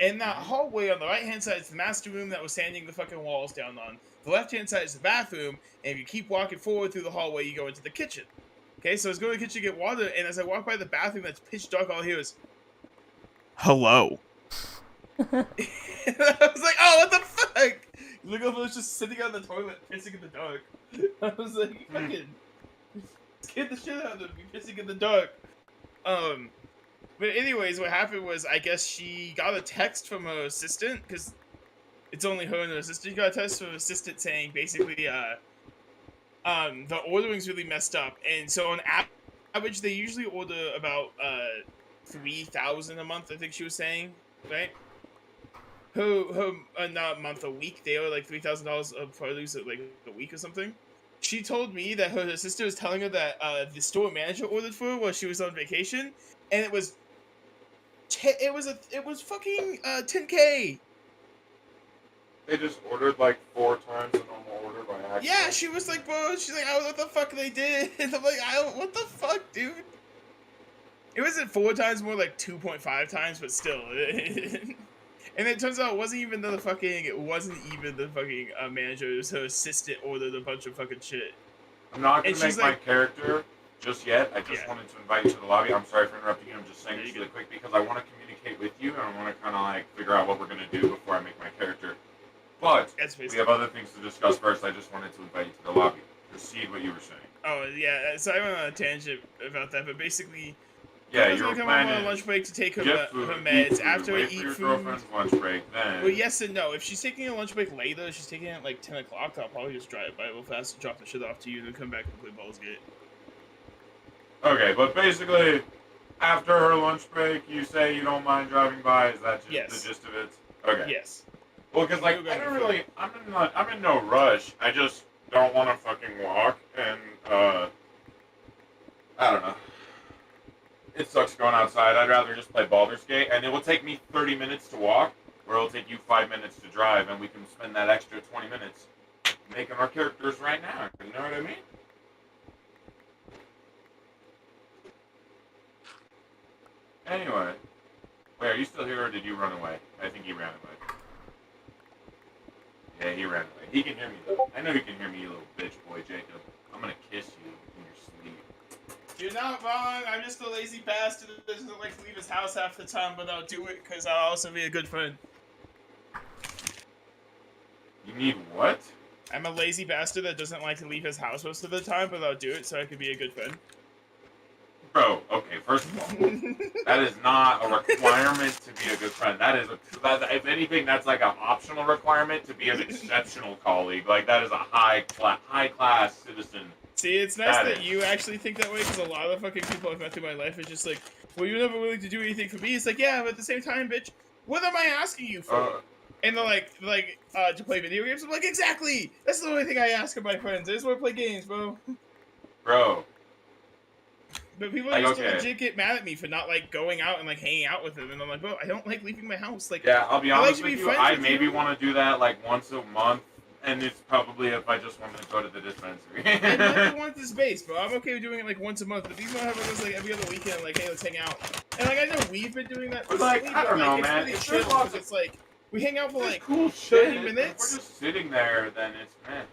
S15: And that hallway on the right-hand side is the master room that was sanding the fucking walls down on. The left-hand side is the bathroom, and if you keep walking forward through the hallway, you go into the kitchen. Okay, so I was going to the kitchen to get water, and as I walk by the bathroom that's pitch dark, all I hear is, hello. And I was like, oh, what the fuck? Look over, I was just sitting on the toilet, pissing in the dark. I was like, you fucking scared the shit out of me, pissing in the dark. But anyways, what happened was, I guess she got a text from her assistant, because it's only her and her assistant. She got a text from her assistant saying, basically, the ordering's really messed up. And so on average, they usually order about 3,000 a month, I think she was saying, right? Not a month, a week. They owe like $3,000 of produce like a week or something. She told me that her sister was telling her that the store manager ordered for her while she was on vacation, and it was fucking 10K.
S14: They just ordered like 4 times the normal order by accident.
S15: Yeah, she was like, bro, she's like, I don't know what the fuck they did. And I'm like, what the fuck, dude? It wasn't 4 times, more like 2.5 times, but still. And it turns out it wasn't even the fucking manager. It was her assistant ordered a bunch of fucking shit.
S14: I'm not gonna make my
S15: like,
S14: character just yet. I just wanted to invite you to the lobby. I'm sorry for interrupting you. I'm just saying this really quick because I want to communicate with you and I want to kind of like figure out what we're gonna do before I make my character. But we have other things to discuss first. I just wanted to invite you to the lobby. Proceed what you were saying.
S15: Oh yeah, so I went on a tangent about that, but basically.
S14: Yeah,
S15: you're coming on a lunch break to take her meds. After I eat
S14: your
S15: food.
S14: Girlfriend's lunch break, then.
S15: Well, yes and no. If she's taking a lunch break later, if she's taking it at like 10 o'clock, I'll probably just drive by real fast and drop the shit off to you and then come back and play Baldur's Gate.
S14: Okay, but basically, after her lunch break, you say you don't mind driving by. Is that just the gist of it? Okay.
S15: Yes.
S14: Well, because like I don't really, I'm in no rush. I just don't want to fucking walk, and I don't know. It sucks going outside. I'd rather just play Baldur's Gate, and it will take me 30 minutes to walk, or it'll take you 5 minutes to drive, and we can spend that extra 20 minutes making our characters right now. You know what I mean? Anyway. Wait, are you still here, or did you run away? I think he ran away. Yeah, he ran away. He can hear me, though. I know he can hear me, you little bitch boy, Jacob. I'm gonna kiss you in your sleep.
S15: You're not wrong. I'm just a lazy bastard that doesn't like to leave his house half the time, but I'll do it because I'll also be a good friend.
S14: You need what?
S15: I'm a lazy bastard that doesn't like to leave his house most of the time, but I'll do it so I can be a good friend.
S14: Bro, okay, first of all, that is not a requirement to be a good friend. That is, if anything, that's like an optional requirement to be an exceptional colleague. Like, that is a high-class citizen.
S15: See, it's nice that you actually think that way, because a lot of the fucking people I've met through my life is just like, well, you're never willing to do anything for me. It's like, yeah, but at the same time, bitch, what am I asking you for? And they're like, to play video games? I'm like, exactly! That's the only thing I ask of my friends. I just want to play games, bro.
S14: Bro.
S15: But people used to legit get mad at me for not, like, going out and, like, hanging out with them. And I'm like, bro, I don't like leaving my house. Like,
S14: yeah, I'll be honest with you, I maybe
S15: you.
S14: want to do that, like, once a month. And it's probably if I just want to go to the dispensary.
S15: I want this base, bro. I'm okay with doing it like once a month, but these motherfuckers like every other weekend, like, hey, let's hang out. And like I know we've been doing that.
S14: But like, I don't know, man.
S15: Really chill because it's like we hang out for like
S14: cool
S15: 30 minutes.
S14: If we're just sitting there, then it's man.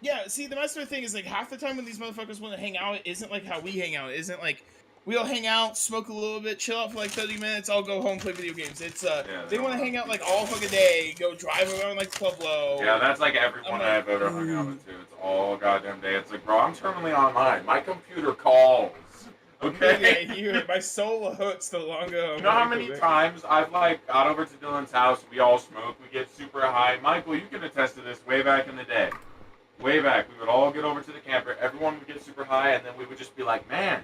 S15: Yeah, see, the messed up thing is like half the time when these motherfuckers want to hang out, it isn't like how we hang out. It isn't like we all hang out, smoke a little bit, chill out for like 30 minutes, all go home, play video games. It's they want to hang out like all fucking day, go drive around like Pueblo.
S14: Yeah, that's like everyone I've ever hung out with too. It's all goddamn day. It's like, bro, I'm terminally online. My computer calls. Okay.
S15: Yeah, I hear it. My soul hurts the longer.
S14: You know how many times I've like got over to Dylan's house, we all smoke, we get super high. Michael, you can attest to this way back in the day. Way back, we would all get over to the camper, everyone would get super high, and then we would just be like, man,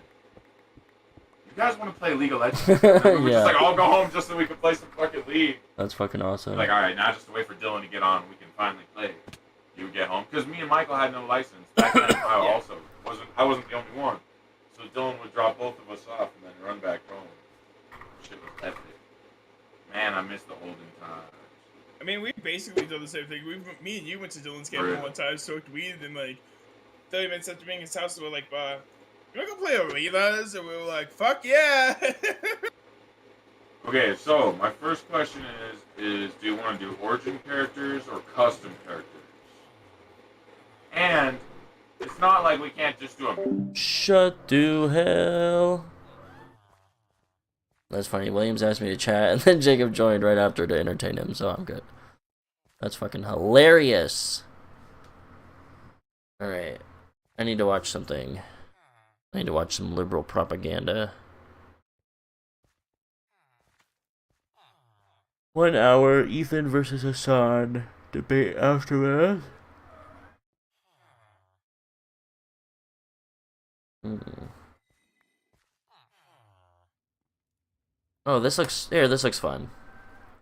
S14: you guys want to play League of Legends? And then we would just like all go home just so we could play some fucking League.
S1: That's fucking awesome.
S14: Like, alright, now just to wait for Dylan to get on, we can finally play. You would get home. Because me and Michael had no license. Back then, I wasn't the only one. So Dylan would drop both of us off and then run back home. Shit was epic. Man, I miss the olden times.
S15: I mean, we basically did the same thing. Me and you went to Dylan's camper one time, smoked weed, and like 30 minutes after being in his house, we're like, You want to go play arenas? And we were like, fuck yeah.
S14: Okay, so my first question is do you want to do origin characters or custom characters? And it's not like we can't just do a...
S1: Shut to hell. That's funny. Williams asked me to chat, and then Jacob joined right after to entertain him, so I'm good. That's fucking hilarious. Alright. I need to watch something. I need to watch some liberal propaganda. 1 hour, Ethan versus Hassan. Debate aftermath. Oh, this looks... Here, this looks fun.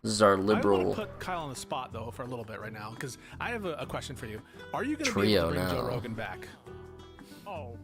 S1: This is our liberal...
S16: I want to put Kyle on the spot, though, for a little bit right now, because I have a question for you. Are you going to be able to bring Joe Rogan back?
S17: Oh,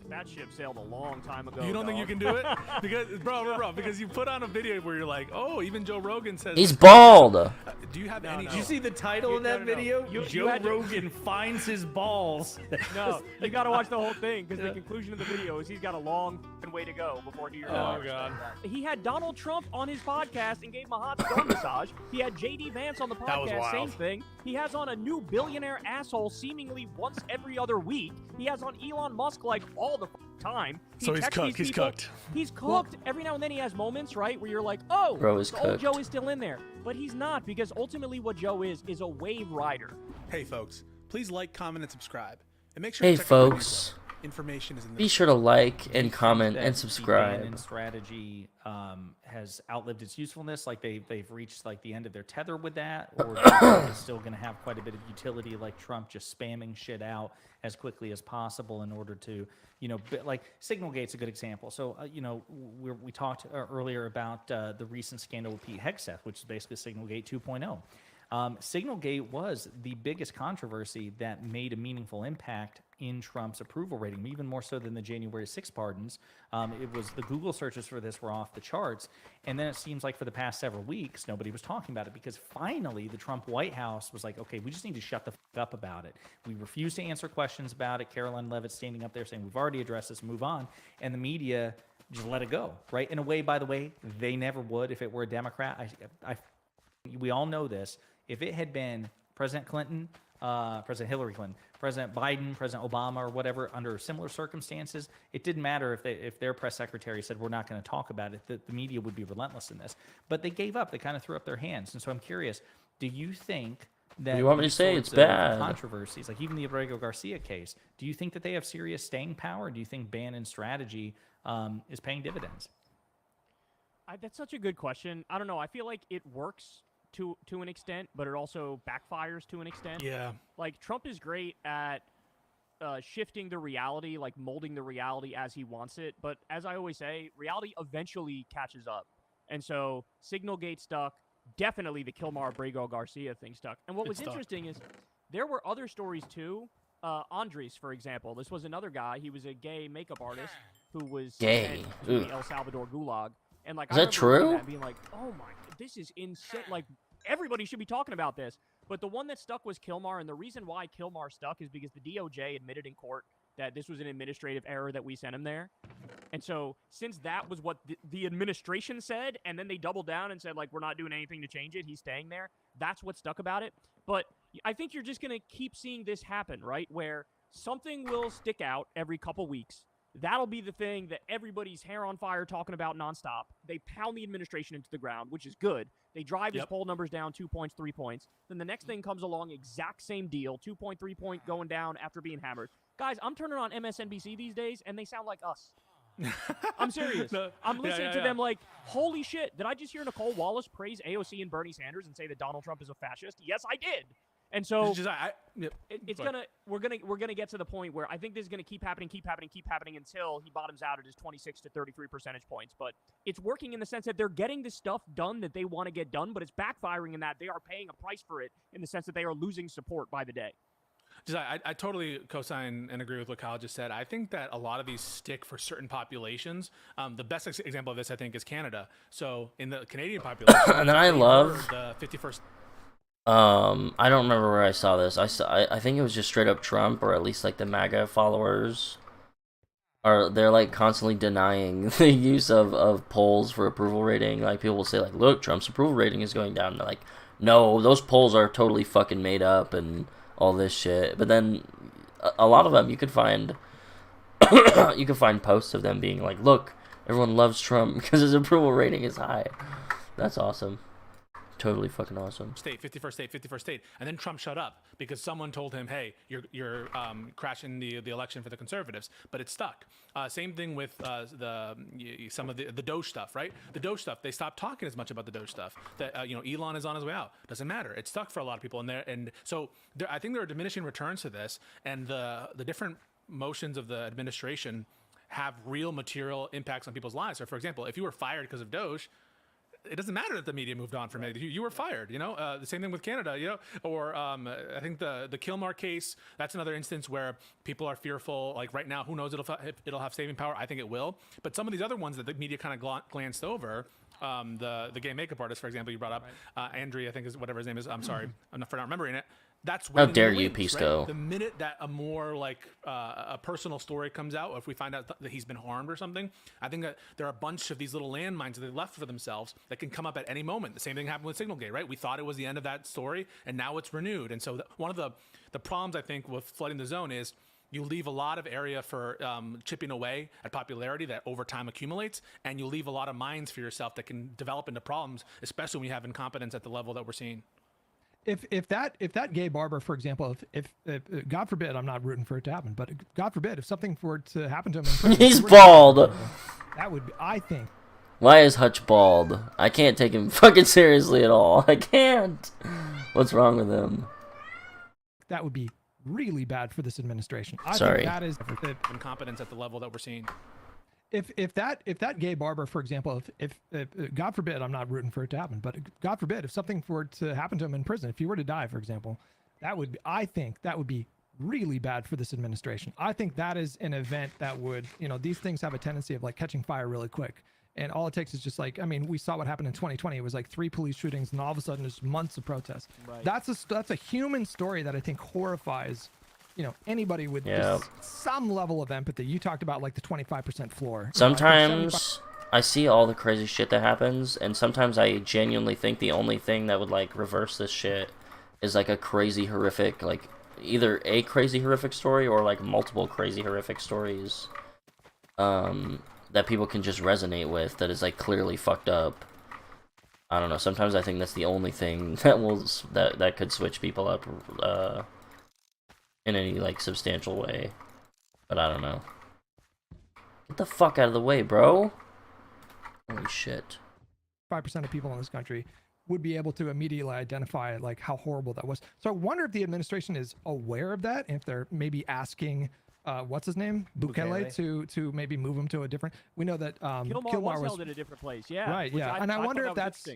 S17: that ship sailed a long time ago.
S16: You don't think you can do it? Because, bro, because you put on a video where you're like, oh, even Joe Rogan says...
S1: He's bald!
S16: Do you have any...
S18: Did you see the title of that video? Joe Rogan finds his balls.
S17: No, you got to watch the whole thing, because the conclusion of the video is he's got a long way to go before he...
S16: Oh, God.
S17: He had Donald Trump on his podcast and gave him a hot stone massage. He had J.D. Vance on the podcast, same thing. He has on a new billionaire asshole seemingly once every other week. He has on Elon Musk like all the time.
S16: So he's cooked. He's cooked.
S17: He's cooked. Every now and then he has moments, right, where you're like, oh,
S1: Bro is
S17: the old
S1: cooked.
S17: Joe is still in there. But he's not, because ultimately what Joe is a wave rider.
S16: Hey, folks, please like, comment, and subscribe. And make sure
S1: Hey,
S16: to check out my
S1: folks.
S16: newsletter. Information is in the
S1: Be sure to like and comment
S18: that
S1: and
S18: the
S1: subscribe.
S18: ban-in strategy has outlived its usefulness, like they've reached like the end of their tether with that, or do you think it's still going to have quite a bit of utility, like Trump just spamming shit out as quickly as possible in order to, like Signalgate's a good example. So we talked earlier about the recent scandal with Pete Hegseth, which is basically Signalgate 2.0. Signalgate was the biggest controversy that made a meaningful impact in Trump's approval rating, even more so than the January 6 pardons. It was the Google searches for this were off the charts. And then it seems like for the past several weeks, nobody was talking about it because finally the Trump White House was like, okay, we just need to shut the fuck up about it. We refuse to answer questions about it. Caroline Levitt standing up there saying, we've already addressed this, move on. And the media just let it go, right? In a way, by the way, they never would if it were a Democrat. We all know this. If it had been President Clinton, President Hillary Clinton, President Biden, President Obama, or whatever, under similar circumstances, it didn't matter if their press secretary said, we're not going to talk about it, the media would be relentless in this. But they gave up. They kind of threw up their hands. And so I'm curious, do you think that
S1: You want me to say it's bad?
S18: Controversies, like even the Abrego Garcia case, do you think that they have serious staying power? Do you think ban-in strategy is paying dividends?
S17: That's such a good question. I don't know. I feel like it works to an extent, but it also backfires to an extent.
S16: Yeah.
S17: Like, Trump is great at shifting the reality, like molding the reality as he wants it. But as I always say, reality eventually catches up. And so Signalgate stuck. Definitely the Kilmar Abrego Garcia thing stuck. And what was interesting is there were other stories too. Andres, for example. This was another guy. He was a gay makeup artist who was sent to the El Salvador Gulag. And like,
S1: Is that true?
S17: That being like, oh my, this is insane. Like, everybody should be talking about this. But the one that stuck was Kilmar, and the reason why Kilmar stuck is because the DOJ admitted in court that this was an administrative error that we sent him there. And so, since that was what the administration said, and then they doubled down and said, like, we're not doing anything to change it, he's staying there, that's what stuck about it. But I think you're just going to keep seeing this happen, right? Where something will stick out every couple weeks. That'll be the thing that everybody's hair on fire talking about nonstop. They pound the administration into the ground, which is good. They drive his poll numbers down 2 points, 3 points. Then the next thing comes along, exact same deal, 2.3 point going down after being hammered. Guys, I'm turning on MSNBC these days, and they sound like us. I'm serious. I'm listening to them like, holy shit, did I just hear Nicole Wallace praise AOC and Bernie Sanders and say that Donald Trump is a fascist? Yes, I did. And so we're gonna get to the point where I think this is gonna keep happening until he bottoms out at his 26 to 33 percentage points. But it's working in the sense that they're getting the stuff done that they want to get done, but it's backfiring in that they are paying a price for it in the sense that they are losing support by the day.
S16: I totally co-sign and agree with what Kyle just said. I think that a lot of these stick for certain populations. The best example of this, I think, is Canada. So in the Canadian population,
S1: and then I love
S16: the 51st.
S1: I don't remember where I saw this. I think it was just straight up Trump, or at least like the MAGA followers they're like constantly denying the use of polls for approval rating. Like people will say like, look, Trump's approval rating is going down. And they're like, no, those polls are totally fucking made up and all this shit. But then a lot of them you could find posts of them being like, look, everyone loves Trump because his approval rating is high. That's awesome. Totally fucking awesome.
S16: State, 51st state, 51st state. And then Trump shut up because someone told him, hey, you're crashing the election for the conservatives. But it stuck. Same thing with some of the Doge stuff, right? The Doge stuff, they stopped talking as much about the Doge stuff. That Elon is on his way out. Doesn't matter. It stuck for a lot of people. And so I think there are diminishing returns to this. And the different motions of the administration have real material impacts on people's lives. So, for example, if you were fired because of Doge, it doesn't matter that the media moved on from it. You were fired, the same thing with Canada, or I think the Kilmar case, that's another instance where people are fearful. Like right now, who knows if it'll have saving power? I think it will. But some of these other ones that the media kind of glanced over, the gay makeup artist, for example, you brought up, Andrew, I think is whatever his name is. I'm sorry for not remembering it. That's
S1: how dare you, Pisco?
S16: Right? The minute that a more like a personal story comes out, or if we find out that he's been harmed or something, I think that there are a bunch of these little landmines that they left for themselves that can come up at any moment. The same thing happened with Signalgate, right? We thought it was the end of that story, and now it's renewed. And so one of the problems I think with flooding the zone is you leave a lot of area for chipping away at popularity that over time accumulates, and you leave a lot of mines for yourself that can develop into problems, especially when you have incompetence at the level that we're seeing.
S11: If that gay barber, for example, if God forbid, I'm not rooting for it to happen, but God forbid, if something were to happen to him, in prison,
S1: he's bald.
S11: That would be, I think.
S1: Why is Hutch bald? I can't take him fucking seriously at all. I can't. What's wrong with him?
S11: That would be really bad for this administration. I
S1: Sorry.
S11: think that is
S16: incompetence at the level that we're seeing.
S11: If that gay barber, for example, if God forbid, I'm not rooting for it to happen, but God forbid, if something were to happen to him in prison, if he were to die, for example, I think that would be really bad for this administration. I think that is an event that would, these things have a tendency of like catching fire really quick. And all it takes is just like, I mean, we saw what happened in 2020. It was like 3 police shootings, and all of a sudden there's months of protests.
S17: Right.
S11: That's a human story that I think horrifies anybody with some level of empathy. You talked about like the 25% floor.
S1: Sometimes I see all the crazy shit that happens, and sometimes I genuinely think the only thing that would like reverse this shit is like a crazy horrific, like either a crazy horrific story or like multiple crazy horrific stories that people can just resonate with that is like clearly fucked up. I don't know, sometimes I think that's the only thing that could switch people up in any like substantial way, but I don't know. Get the fuck out of the way, bro. Holy shit.
S11: 5% of people in this country would be able to immediately identify like how horrible that was. So I wonder if the administration is aware of that, and if they're maybe asking what's his name, Bukele, to maybe move him to a different. We know that
S17: Kilmar was held at a different place. Yeah,
S11: right. Yeah, and I wonder if that's.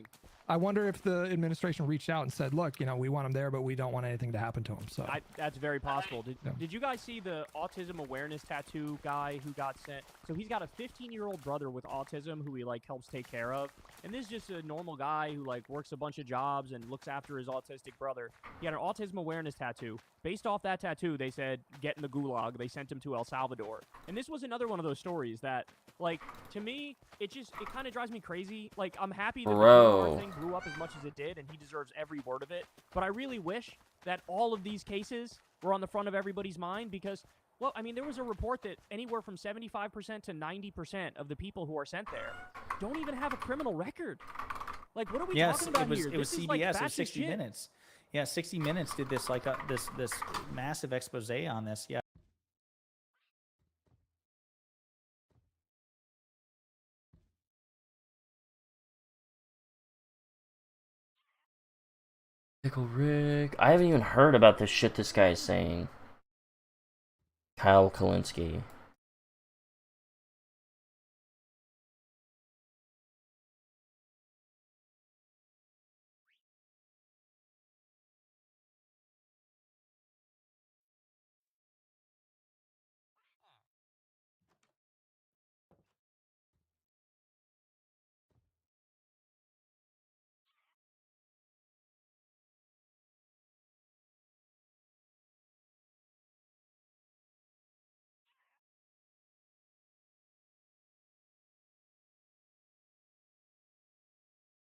S11: I wonder if the administration reached out and said, look, we want him there, but we don't want anything to happen to him. So
S17: that's very possible. Did you guys see the autism awareness tattoo guy who got sent? So he's got a 15-year-old brother with autism who he like helps take care of. And this is just a normal guy who like works a bunch of jobs and looks after his autistic brother. He had an autism awareness tattoo. Based off that tattoo, they said, get in the gulag. They sent him to El Salvador. And this was another one of those stories that, like, to me, it kind of drives me crazy. Like, I'm happy that the Kilmar thing blew up as much as it did, and he deserves every word of it. But I really wish that all of these cases were on the front of everybody's mind because, well, I mean, there was a report that anywhere from 75% to 90% of the people who are sent there don't even have a criminal record. Like, what are we talking about here?
S18: It was CBS.
S17: Like
S18: it was 60 Minutes. Yeah, 60 Minutes did this like this massive expose on this. Yeah.
S1: Pickle Rick. I haven't even heard about this shit this guy is saying. Kyle Kalinske.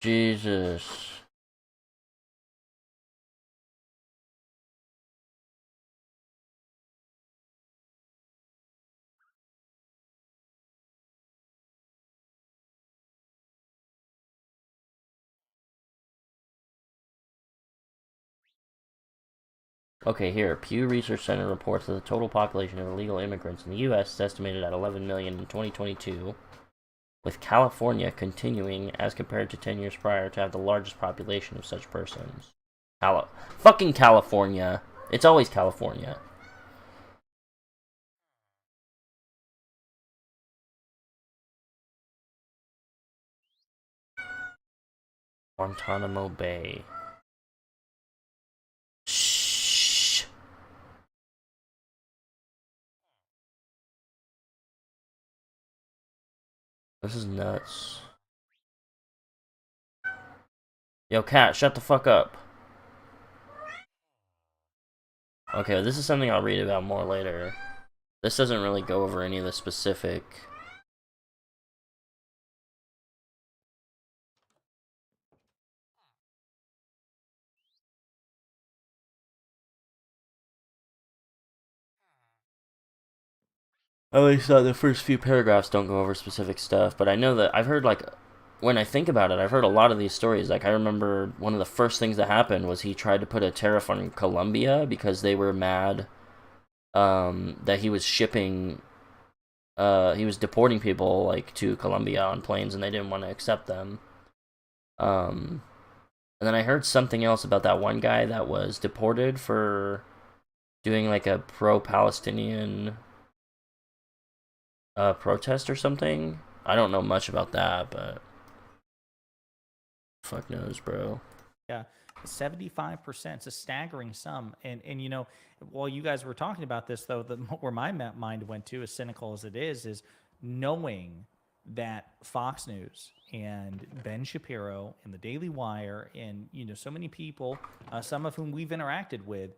S1: Jesus. Okay, here. Pew Research Center reports that the total population of illegal immigrants in the U.S. is estimated at 11 million in 2022, with California continuing, as compared to 10 years prior, to have the largest population of such persons. Fucking California. It's always California. Guantanamo Bay. Shh. This is nuts. Yo, cat, shut the fuck up. Okay, this is something I'll read about more later. This doesn't really go over any of the specific... At least the first few paragraphs don't go over specific stuff, but I know that I've heard, like, when I think about it, I've heard a lot of these stories. Like, I remember one of the first things that happened was he tried to put a tariff on Colombia because they were mad that he was shipping, he was deporting people, like, to Colombia on planes, and they didn't want to accept them. And then I heard something else about that one guy that was deported for doing, like, a pro-Palestinian protest or something. I don't know much about that, but fuck knows, bro.
S18: Yeah, 75%. It's a staggering sum. And you know, while you guys were talking about this, though, where my mind went to, as cynical as it is knowing that Fox News and Ben Shapiro and the Daily Wire and, you know, so many people, some of whom we've interacted with,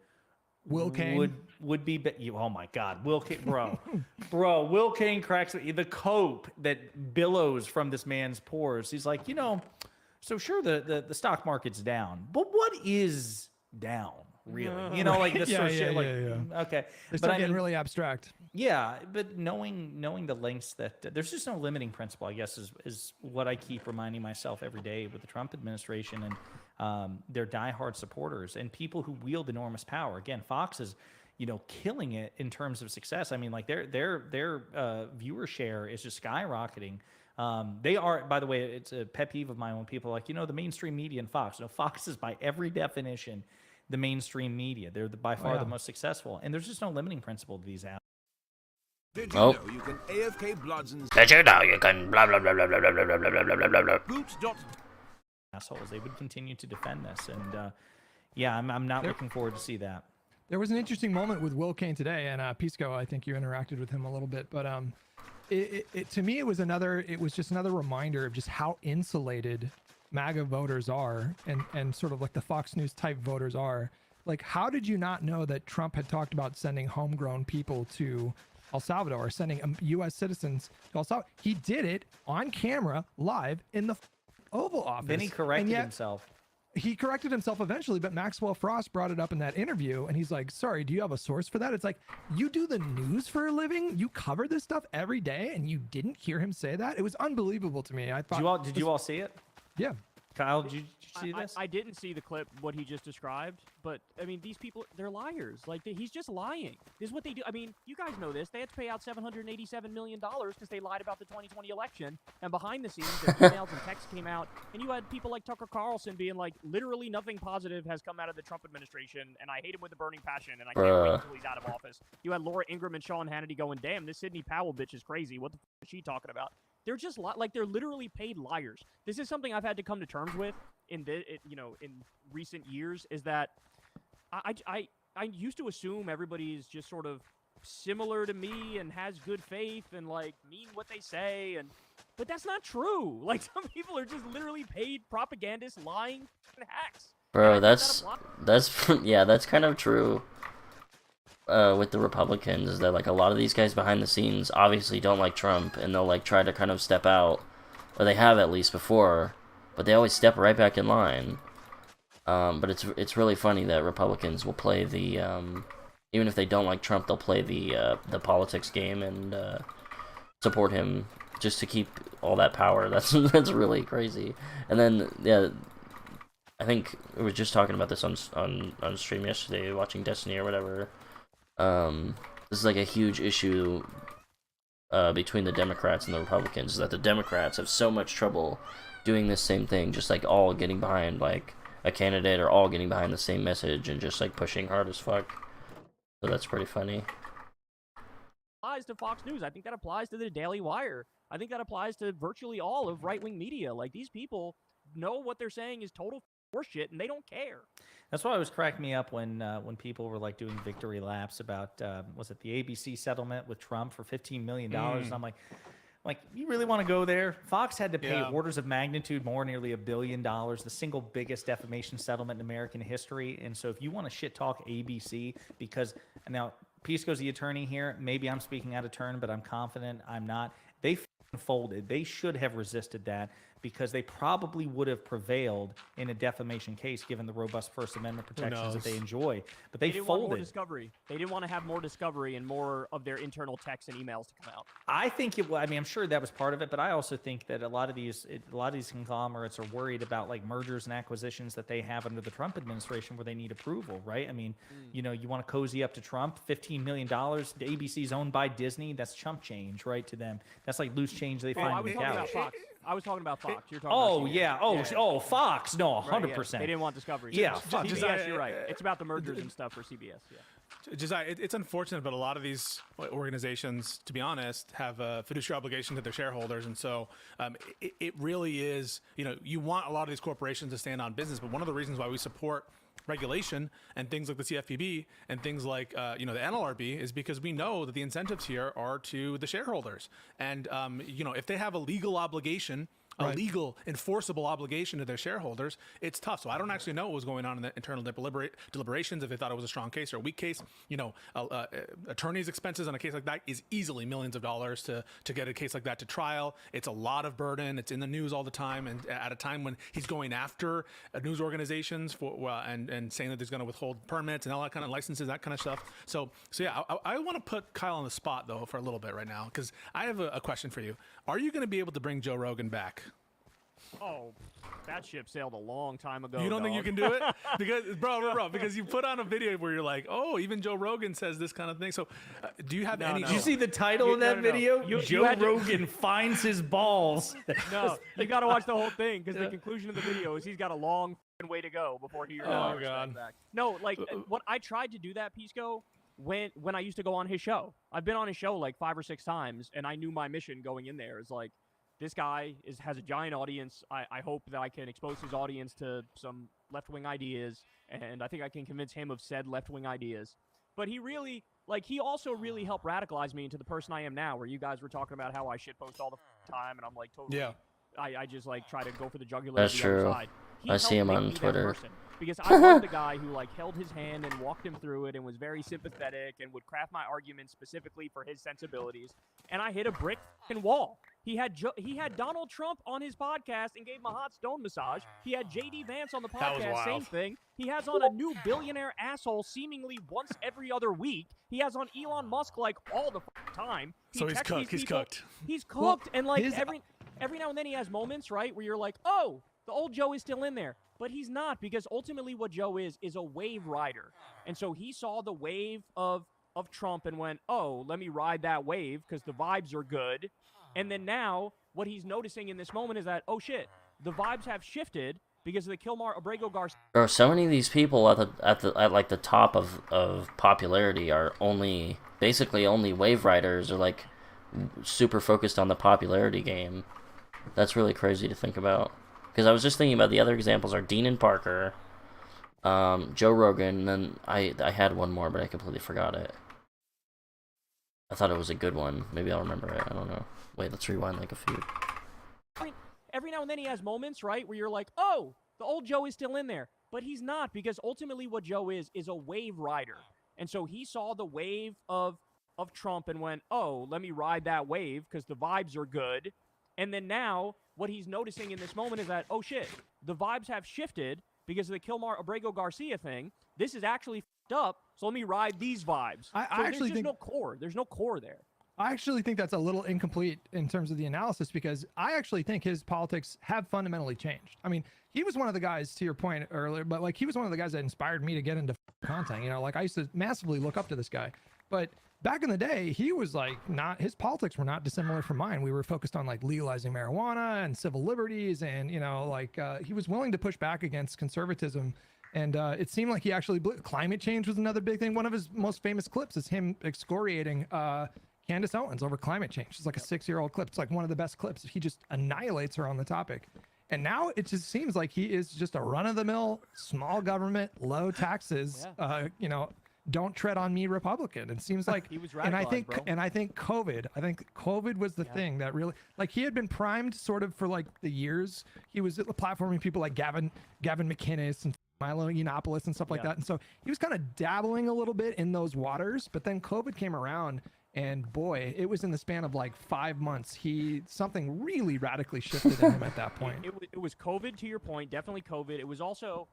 S19: Will Kane
S18: would be oh my God, Will Kane, bro, Will Kane cracks the cope that billows from this man's pores. He's like, you know, so sure the stock market's down, but what is down really? You know, like this sort of shit. Okay,
S19: they start getting really abstract.
S18: Yeah, but knowing the lengths that there's just no limiting principle, I guess, is what I keep reminding myself every day with the Trump administration and their diehard supporters and people who wield enormous power. Again, Fox is, you know, killing it in terms of success. I mean, like their viewer share is just skyrocketing. They are, by the way, it's a pet peeve of mine when people are like, you know, the mainstream media and Fox. You know, Fox is by every definition the mainstream media. They're by far the most successful, and there's just no limiting principle to these apps.
S13: Did you know you can AFK Bloodsons?
S1: Did you know you can blah blah blah blah blah blah blah blah blah blah blah blah blah.
S18: Assholes. They would continue to defend this, and yeah, I'm not looking forward to see that.
S19: There was an interesting moment with Will Kane today, and Pisco, I think you interacted with him a little bit, but to me, it was just another reminder of just how insulated MAGA voters are, and sort of like the Fox News type voters are. Like, how did you not know that Trump had talked about sending homegrown people to El Salvador, or sending U.S. citizens to El Salvador? He did it on camera, live in the Oval Office.
S18: Then he corrected himself.
S19: He corrected himself eventually, but Maxwell Frost brought it up in that interview, and he's like, sorry, do you have a source for that? It's like, you do the news for a living? You cover this stuff every day, and you didn't hear him say that? It was unbelievable to me. I thought.
S18: Did you all see it?
S19: Yeah.
S18: Kyle, did you see this?
S17: I didn't see the clip, what he just described, but, I mean, these people, they're liars. Like, he's just lying. This is what they do. I mean, you guys know this. They had to pay out $787 million because they lied about the 2020 election, and behind the scenes, their emails and texts came out, and you had people like Tucker Carlson being like, literally nothing positive has come out of the Trump administration, and I hate him with a burning passion, and I can't wait until he's out of office. You had Laura Ingraham and Sean Hannity going, damn, this Sidney Powell bitch is crazy. What the f*** is she talking about? They're just like they're literally paid liars. This is something I've had to come to terms with in recent years. Is that I used to assume everybody is just sort of similar to me and has good faith and like mean what they say, but that's not true. Like, some people are just literally paid propagandists, lying hacks.
S1: Bro, that's yeah, that's kind of true. With the Republicans, is that like a lot of these guys behind the scenes obviously don't like Trump, and they'll like try to kind of step out, or they have at least before, but they always step right back in line. But it's really funny that Republicans will play the even if they don't like Trump, they'll play the politics game and support him just to keep all that power. That's really crazy. And then yeah, I think we were just talking about this on stream yesterday, watching Destiny or whatever. This is like a huge issue between the Democrats and the Republicans, is that the Democrats have so much trouble doing this same thing, just like all getting behind like a candidate or all getting behind the same message and just like pushing hard as fuck. So that's pretty funny.
S17: Applies to Fox News. I think that applies to the Daily Wire. I think that applies to virtually all of right-wing media. Like, these people know what they're saying is total horseshit, and they don't care.
S18: That's why it was cracking me up when people were like doing victory laps about was it the ABC settlement with Trump for $15 million? And I'm like, you really want to go there? Fox had to pay orders of magnitude more, nearly $1 billion, the single biggest defamation settlement in American history. And so if you want to shit talk ABC, because now Pisco's the attorney here, maybe I'm speaking out of turn, but I'm confident I'm not. They folded. They should have resisted that, because they probably would have prevailed in a defamation case given the robust First Amendment protections that they enjoy. But they
S17: didn't
S18: folded.
S17: Want more discovery. They didn't want to have more discovery and more of their internal texts and emails to come out.
S18: I think it. I mean, I'm sure that was part of it, but I also think that a lot of these conglomerates are worried about like mergers and acquisitions that they have under the Trump administration where they need approval, right? I mean, you know, you want to cozy up to Trump, $15 million. The ABC's owned by Disney. That's chump change, right, to them. That's like loose change they find in the couch.
S17: I was talking about Fox. You're talking
S18: Oh
S17: about
S18: yeah. Oh Fox. No, 100%.
S17: They didn't want discovery.
S18: Yeah.
S17: CBS, you're right. It's about the mergers and stuff for CBS. Yeah.
S16: It's unfortunate, but a lot of these organizations, to be honest, have a fiduciary obligation to their shareholders, and so it really is. You know, you want a lot of these corporations to stand on business, but one of the reasons why we support regulation and things like the CFPB and things like the NLRB is because we know that the incentives here are to the shareholders, and if they have a legal obligation, a legal enforceable obligation to their shareholders, it's tough. So I don't actually know what was going on in the internal deliberations, if they thought it was a strong case or a weak case. Attorney's expenses on a case like that is easily millions of dollars to get a case like that to trial. It's a lot of burden. It's in the news all the time, and at a time when he's going after news organizations for and saying that he's going to withhold permits and all that kind of licenses, that kind of stuff. So yeah, I want to put Kyle on the spot though for a little bit right now, because I have a question for you. Are you going to be able to bring Joe Rogan back?
S17: Oh, that ship sailed a long time ago.
S16: You don't think you can do it? Because, bro, because you put on a video where you're like, oh, even Joe Rogan says this kind of thing. So, do you have any?
S18: Did you see the title of that video? Joe Rogan finds his balls.
S17: No, you got to watch the whole thing, because the conclusion of the video is he's got a long way to go before he.
S16: Oh God.
S17: Back. No, like what I tried to do that, Pisco, when I used to go on his show. I've been on his show like 5 or 6 times, and I knew my mission going in there is like, this guy has a giant audience. I hope that I can expose his audience to some left-wing ideas, and I think I can convince him of said left-wing ideas. But he really, he also really helped radicalize me into the person I am now, where you guys were talking about how I shitpost all the time, and I'm like totally, I just try to go for the jugular.
S1: That's true.
S17: Other side.
S1: I see him on Twitter.
S17: Because I was the guy who held his hand and walked him through it and was very sympathetic and would craft my arguments specifically for his sensibilities. And I hit a brick wall. He had Donald Trump on his podcast and gave him a hot stone massage. He had J.D. Vance on the podcast, same thing. He has on a new billionaire asshole seemingly once every other week. He has on Elon Musk all the time.
S16: So he's cooked. He's cooked.
S17: He's cooked, and every now and then he has moments, right, where you're like, oh, the old Joe is still in there. But he's not, because ultimately what Joe is a wave rider. And so he saw the wave of Trump and went, oh, let me ride that wave because the vibes are good. And then now what he's noticing in this moment is that, oh shit, the vibes have shifted because of the Kilmar Abrego Garcia.
S1: Bro, so many of these people at the top of popularity are basically only wave riders, or like super focused on the popularity game. That's really crazy to think about. Because I was just thinking about the other examples are Dean and Parker, Joe Rogan, and then I had one more, but I completely forgot it. I thought it was a good one. Maybe I'll remember it. I don't know. Wait, let's rewind like a few.
S17: Every now and then he has moments, right, where you're like, oh, the old Joe is still in there. But he's not, because ultimately what Joe is a wave rider. And so he saw the wave of Trump and went, oh, let me ride that wave because the vibes are good. And then now what he's noticing in this moment is that, oh shit, the vibes have shifted because of the Kilmar Abrego Garcia thing. This is actually f***ed up, so let me ride these vibes.
S19: I actually
S17: there's
S19: think
S17: no core. There's no core there.
S19: I actually think that's a little incomplete in terms of the analysis, because I actually think his politics have fundamentally changed. I mean, he was one of the guys, to your point earlier, but like he was one of the guys that inspired me to get into content. You know, like I used to massively look up to this guy. But back in the day, he was like his politics were not dissimilar from mine. We were focused on like legalizing marijuana and civil liberties, and you know, like he was willing to push back against conservatism. And it seemed like he actually climate change was another big thing. One of his most famous clips is him excoriating Candace Owens over climate change. It's like a 6-year-old clip. It's like one of the best clips. He just annihilates her on the topic. And now it just seems like he is just a run-of-the-mill, small government, low taxes, you know, don't tread on me Republican. It seems like
S17: he was
S19: and I think
S17: bro.
S19: and I think COVID was the thing that really, like, he had been primed sort of for like the years. He was platforming people like Gavin McInnes and Milo Yiannopoulos and stuff like that. And so he was kind of dabbling a little bit in those waters, but then COVID came around, and boy, it was in the span of like 5 months. Something really radically shifted in him at that point.
S17: It was COVID, to your point, definitely COVID. It was also,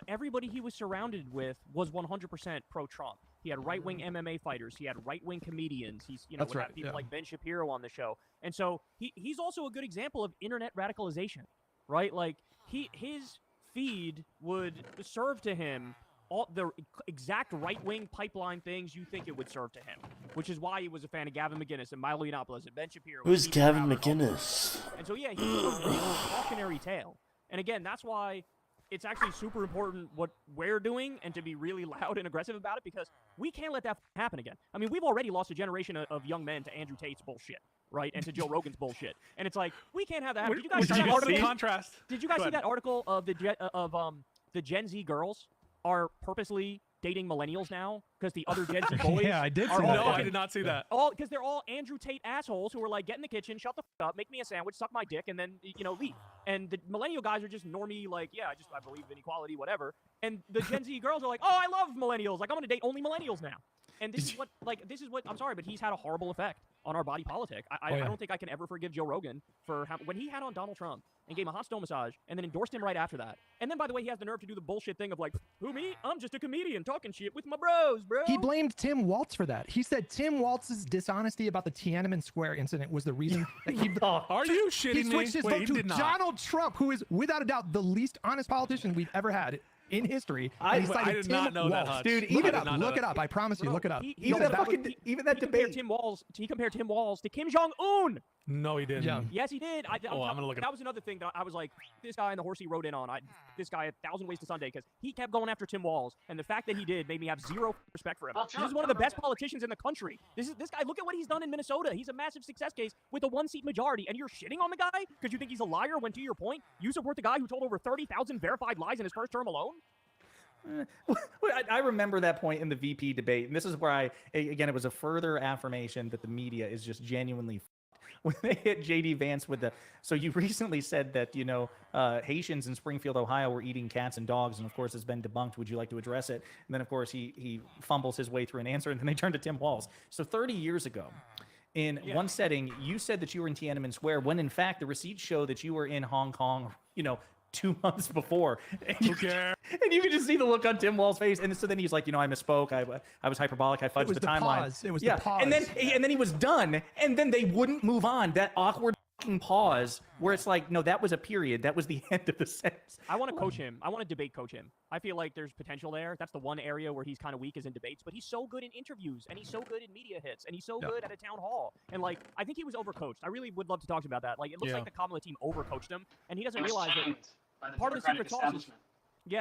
S17: everybody he was surrounded with was 100% pro-Trump. He had right-wing MMA fighters. He had right-wing comedians. He's, you know, would have people like Ben Shapiro on the show. And so he's also a good example of internet radicalization, right? Like his feed would serve to him all the exact right-wing pipeline things you think it would serve to him, which is why he was a fan of Gavin McInnes and Milo Yiannopoulos and Ben Shapiro.
S1: Who's Gavin McInnes?
S17: And so, yeah, he's a real cautionary tale. And again, that's why it's actually super important what we're doing and to be really loud and aggressive about it, because we can't let that happen again. I mean, we've already lost a generation of young men to Andrew Tate's bullshit, right? And to Joe Rogan's bullshit. And it's like, we can't have that happen. Did you guys see that article?
S16: Contrast?
S17: Did you guys see that article of the Gen Z girls are purposely dating millennials now because the other Gen Z boys
S19: Yeah, I did see
S17: are
S19: that.
S17: all
S16: No, I
S17: fucking-
S16: did not see that.
S17: all because they're all Andrew Tate assholes who are like, get in the kitchen, shut the f up, make me a sandwich, suck my dick, and then, you know, leave. And the millennial guys are just normie, like, yeah, I believe in equality, whatever. And the Gen Z girls are like, oh, I love millennials, like I'm gonna date only millennials now. And this is what I'm sorry, but he's had a horrible effect on our body politic. I don't think I can ever forgive Joe Rogan for when he had on Donald Trump and gave him a hot stone massage and then endorsed him right after that. And then, by the way, he has the nerve to do the bullshit thing of like, who, me? I'm just a comedian talking shit with my bros, bro.
S19: He blamed Tim Walz for that. He said Tim Walz's dishonesty about the Tiananmen Square incident was the reason that he...
S16: Are you shitting me?
S19: He switched his
S16: Wait,
S19: vote
S16: he
S19: to
S16: did not.
S19: Donald Trump, who is, without a doubt, the least honest politician we've ever had in history. And he cited
S16: did
S19: Tim
S16: not know that,
S19: Walz.
S16: Hutch.
S19: Dude,
S16: I
S19: look
S16: did
S19: it up.
S16: not know
S19: Look
S16: that.
S19: it up. I promise you, look it up.
S17: He compared Tim Walz to Kim Jong-un.
S16: No, he didn't.
S19: Yeah.
S17: Yes, he did.
S16: I'm gonna look it
S17: That
S16: up.
S17: was another thing that I was like, this guy and the horse he rode in on. This guy 1,000 Ways to Sunday, because he kept going after Tim Walz, and the fact that he did made me have zero respect for him. This is one of the best politicians in the country. This guy. Look at what he's done in Minnesota. He's a massive success case with a 1-seat majority, and you're shitting on the guy because you think he's a liar. When, to your point, you support the guy who told over 30,000 verified lies in his first term alone.
S18: I remember that point in the VP debate, and this is where again, it was a further affirmation that the media is just genuinely when they hit JD Vance with so you recently said that, you know, Haitians in Springfield, Ohio were eating cats and dogs, and of course it's been debunked. Would you like to address it? And then of course he fumbles his way through an answer, and then they turn to Tim Walz. So 30 years ago, in one setting, you said that you were in Tiananmen Square, when in fact the receipts show that you were in Hong Kong, you know, 2 months before. And you can just see the look on Tim Wall's face. And so then he's like, you know, I misspoke. I was hyperbolic. I fudged the timeline.
S19: It was the pause.
S18: And then he was done. And then they wouldn't move on. That awkward pause where it's like, no, that was a period. That was the end of the sentence.
S17: I want to coach him. I want to debate coach him. I feel like there's potential there. That's the one area where he's kind of weak is in debates, but he's so good in interviews, and he's so good in media hits, and he's so good at a town hall. And like, I think he was overcoached. I really would love to talk about that. Like, it looks like the Kamala team overcoached him, and he doesn't realize that part of the secret sauce is,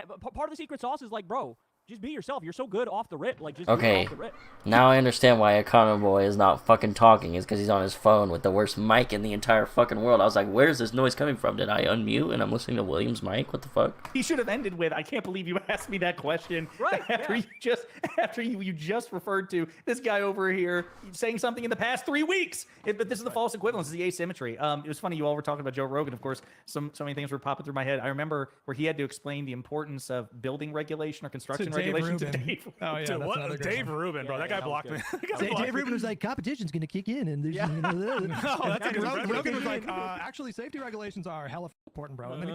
S17: but part of the secret sauce is like, bro, just be yourself. You're so good off the rip. Like, just do it
S1: Okay,
S17: off the rip.
S1: now I understand why a common boy is not fucking talking. It's because he's on his phone with the worst mic in the entire fucking world. I was like, where's this noise coming from? Did I unmute and I'm listening to William's mic? What the fuck?
S18: He should have ended with, I can't believe you asked me that question.
S17: Right,
S18: after you just referred to this guy over here saying something in the past 3 weeks. But this is the false equivalence, this is the asymmetry. It was funny, you all were talking about Joe Rogan, of course. So many things were popping through my head. I remember where he had to explain the importance of building regulation or construction and
S19: Dave
S18: regulations.
S19: Rubin.
S18: Dave.
S19: Oh yeah,
S16: Dude,
S19: that's
S16: what?
S19: another good
S16: Dave
S19: one.
S16: Rubin, bro.
S17: Yeah,
S16: That guy
S17: that was
S16: blocked
S17: good.
S16: me. That guy
S19: Dave
S16: blocked
S19: Rubin
S16: me.
S19: was like, competition's going to kick in, and there's
S16: No, that's
S19: and
S16: like
S19: Rogan was like, actually, safety regulations are hella important, bro. And then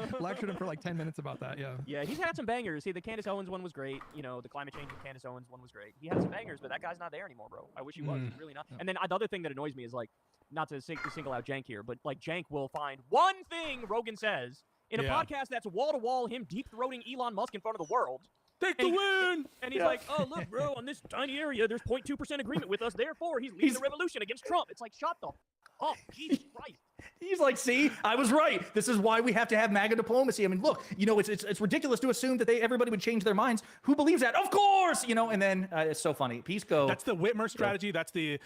S19: he lectured him for like 10 minutes about that. Yeah.
S17: Yeah, he's had some bangers. See, the Candace Owens one was great. You know, the climate change with Candace Owens one was great. He had some bangers, but that guy's not there anymore, bro. I wish he was. He's really not. And then the other thing that annoys me is like, not to single out Jank here, but like Jank will find one thing Rogan says in a podcast that's wall to wall him deep throating Elon Musk in front of the world.
S16: Take the win!
S17: And he's like, oh, look, bro, on this tiny area, there's 0.2% agreement with us. Therefore, he's leading the revolution against Trump. It's like, shut the up. Jesus Christ.
S18: He's like, see, I was right. This is why we have to have MAGA diplomacy. I mean, look, you know, it's ridiculous to assume that everybody would change their minds. Who believes that? Of course, you know. And then it's so funny. Pisco.
S16: That's the Whitmer strategy. That's the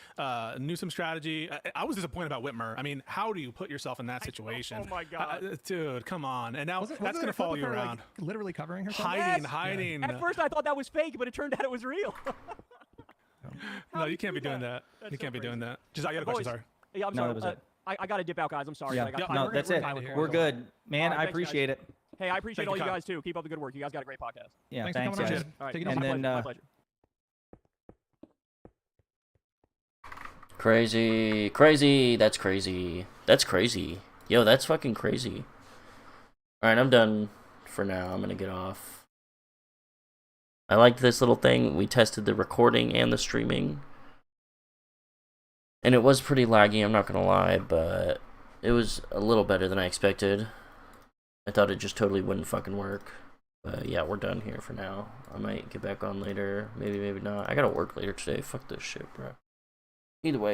S16: Newsom strategy. I was disappointed about Whitmer. I mean, how do you put yourself in that situation?
S17: Oh my God,
S16: dude, come on. And now
S19: Wasn't
S16: that's
S19: there
S16: gonna
S19: a clip
S16: follow
S19: of
S16: you
S19: her,
S16: around.
S19: like, literally covering herself.
S16: Hiding.
S17: At first, I thought that was fake, but it turned out it was real.
S16: No, you can't be doing that. You can't be doing that. Just I got a question. Sorry.
S17: Yeah, I'm
S18: No,
S17: sorry.
S18: that was it.
S17: I got to dip out, guys. I'm sorry.
S18: Yeah.
S17: I got
S18: No, that's it. We're good, man. I appreciate it.
S17: Hey, I appreciate
S16: Thank
S17: all
S16: you,
S17: you
S16: Kyle.
S17: guys too. Keep up the good work. You guys got a great podcast.
S18: Yeah,
S19: Thanks
S18: thanks,
S19: for coming on.
S18: guys.
S17: All right,
S18: And then
S17: my pleasure.
S1: Crazy. That's crazy. Yo, that's fucking crazy. Alright, I'm done for now. I'm gonna get off. I liked this little thing. We tested the recording and the streaming. And it was pretty laggy, I'm not gonna lie, but it was a little better than I expected. I thought it just totally wouldn't fucking work. But yeah, we're done here for now. I might get back on later. Maybe not. I gotta work later today. Fuck this shit, bro. Either way.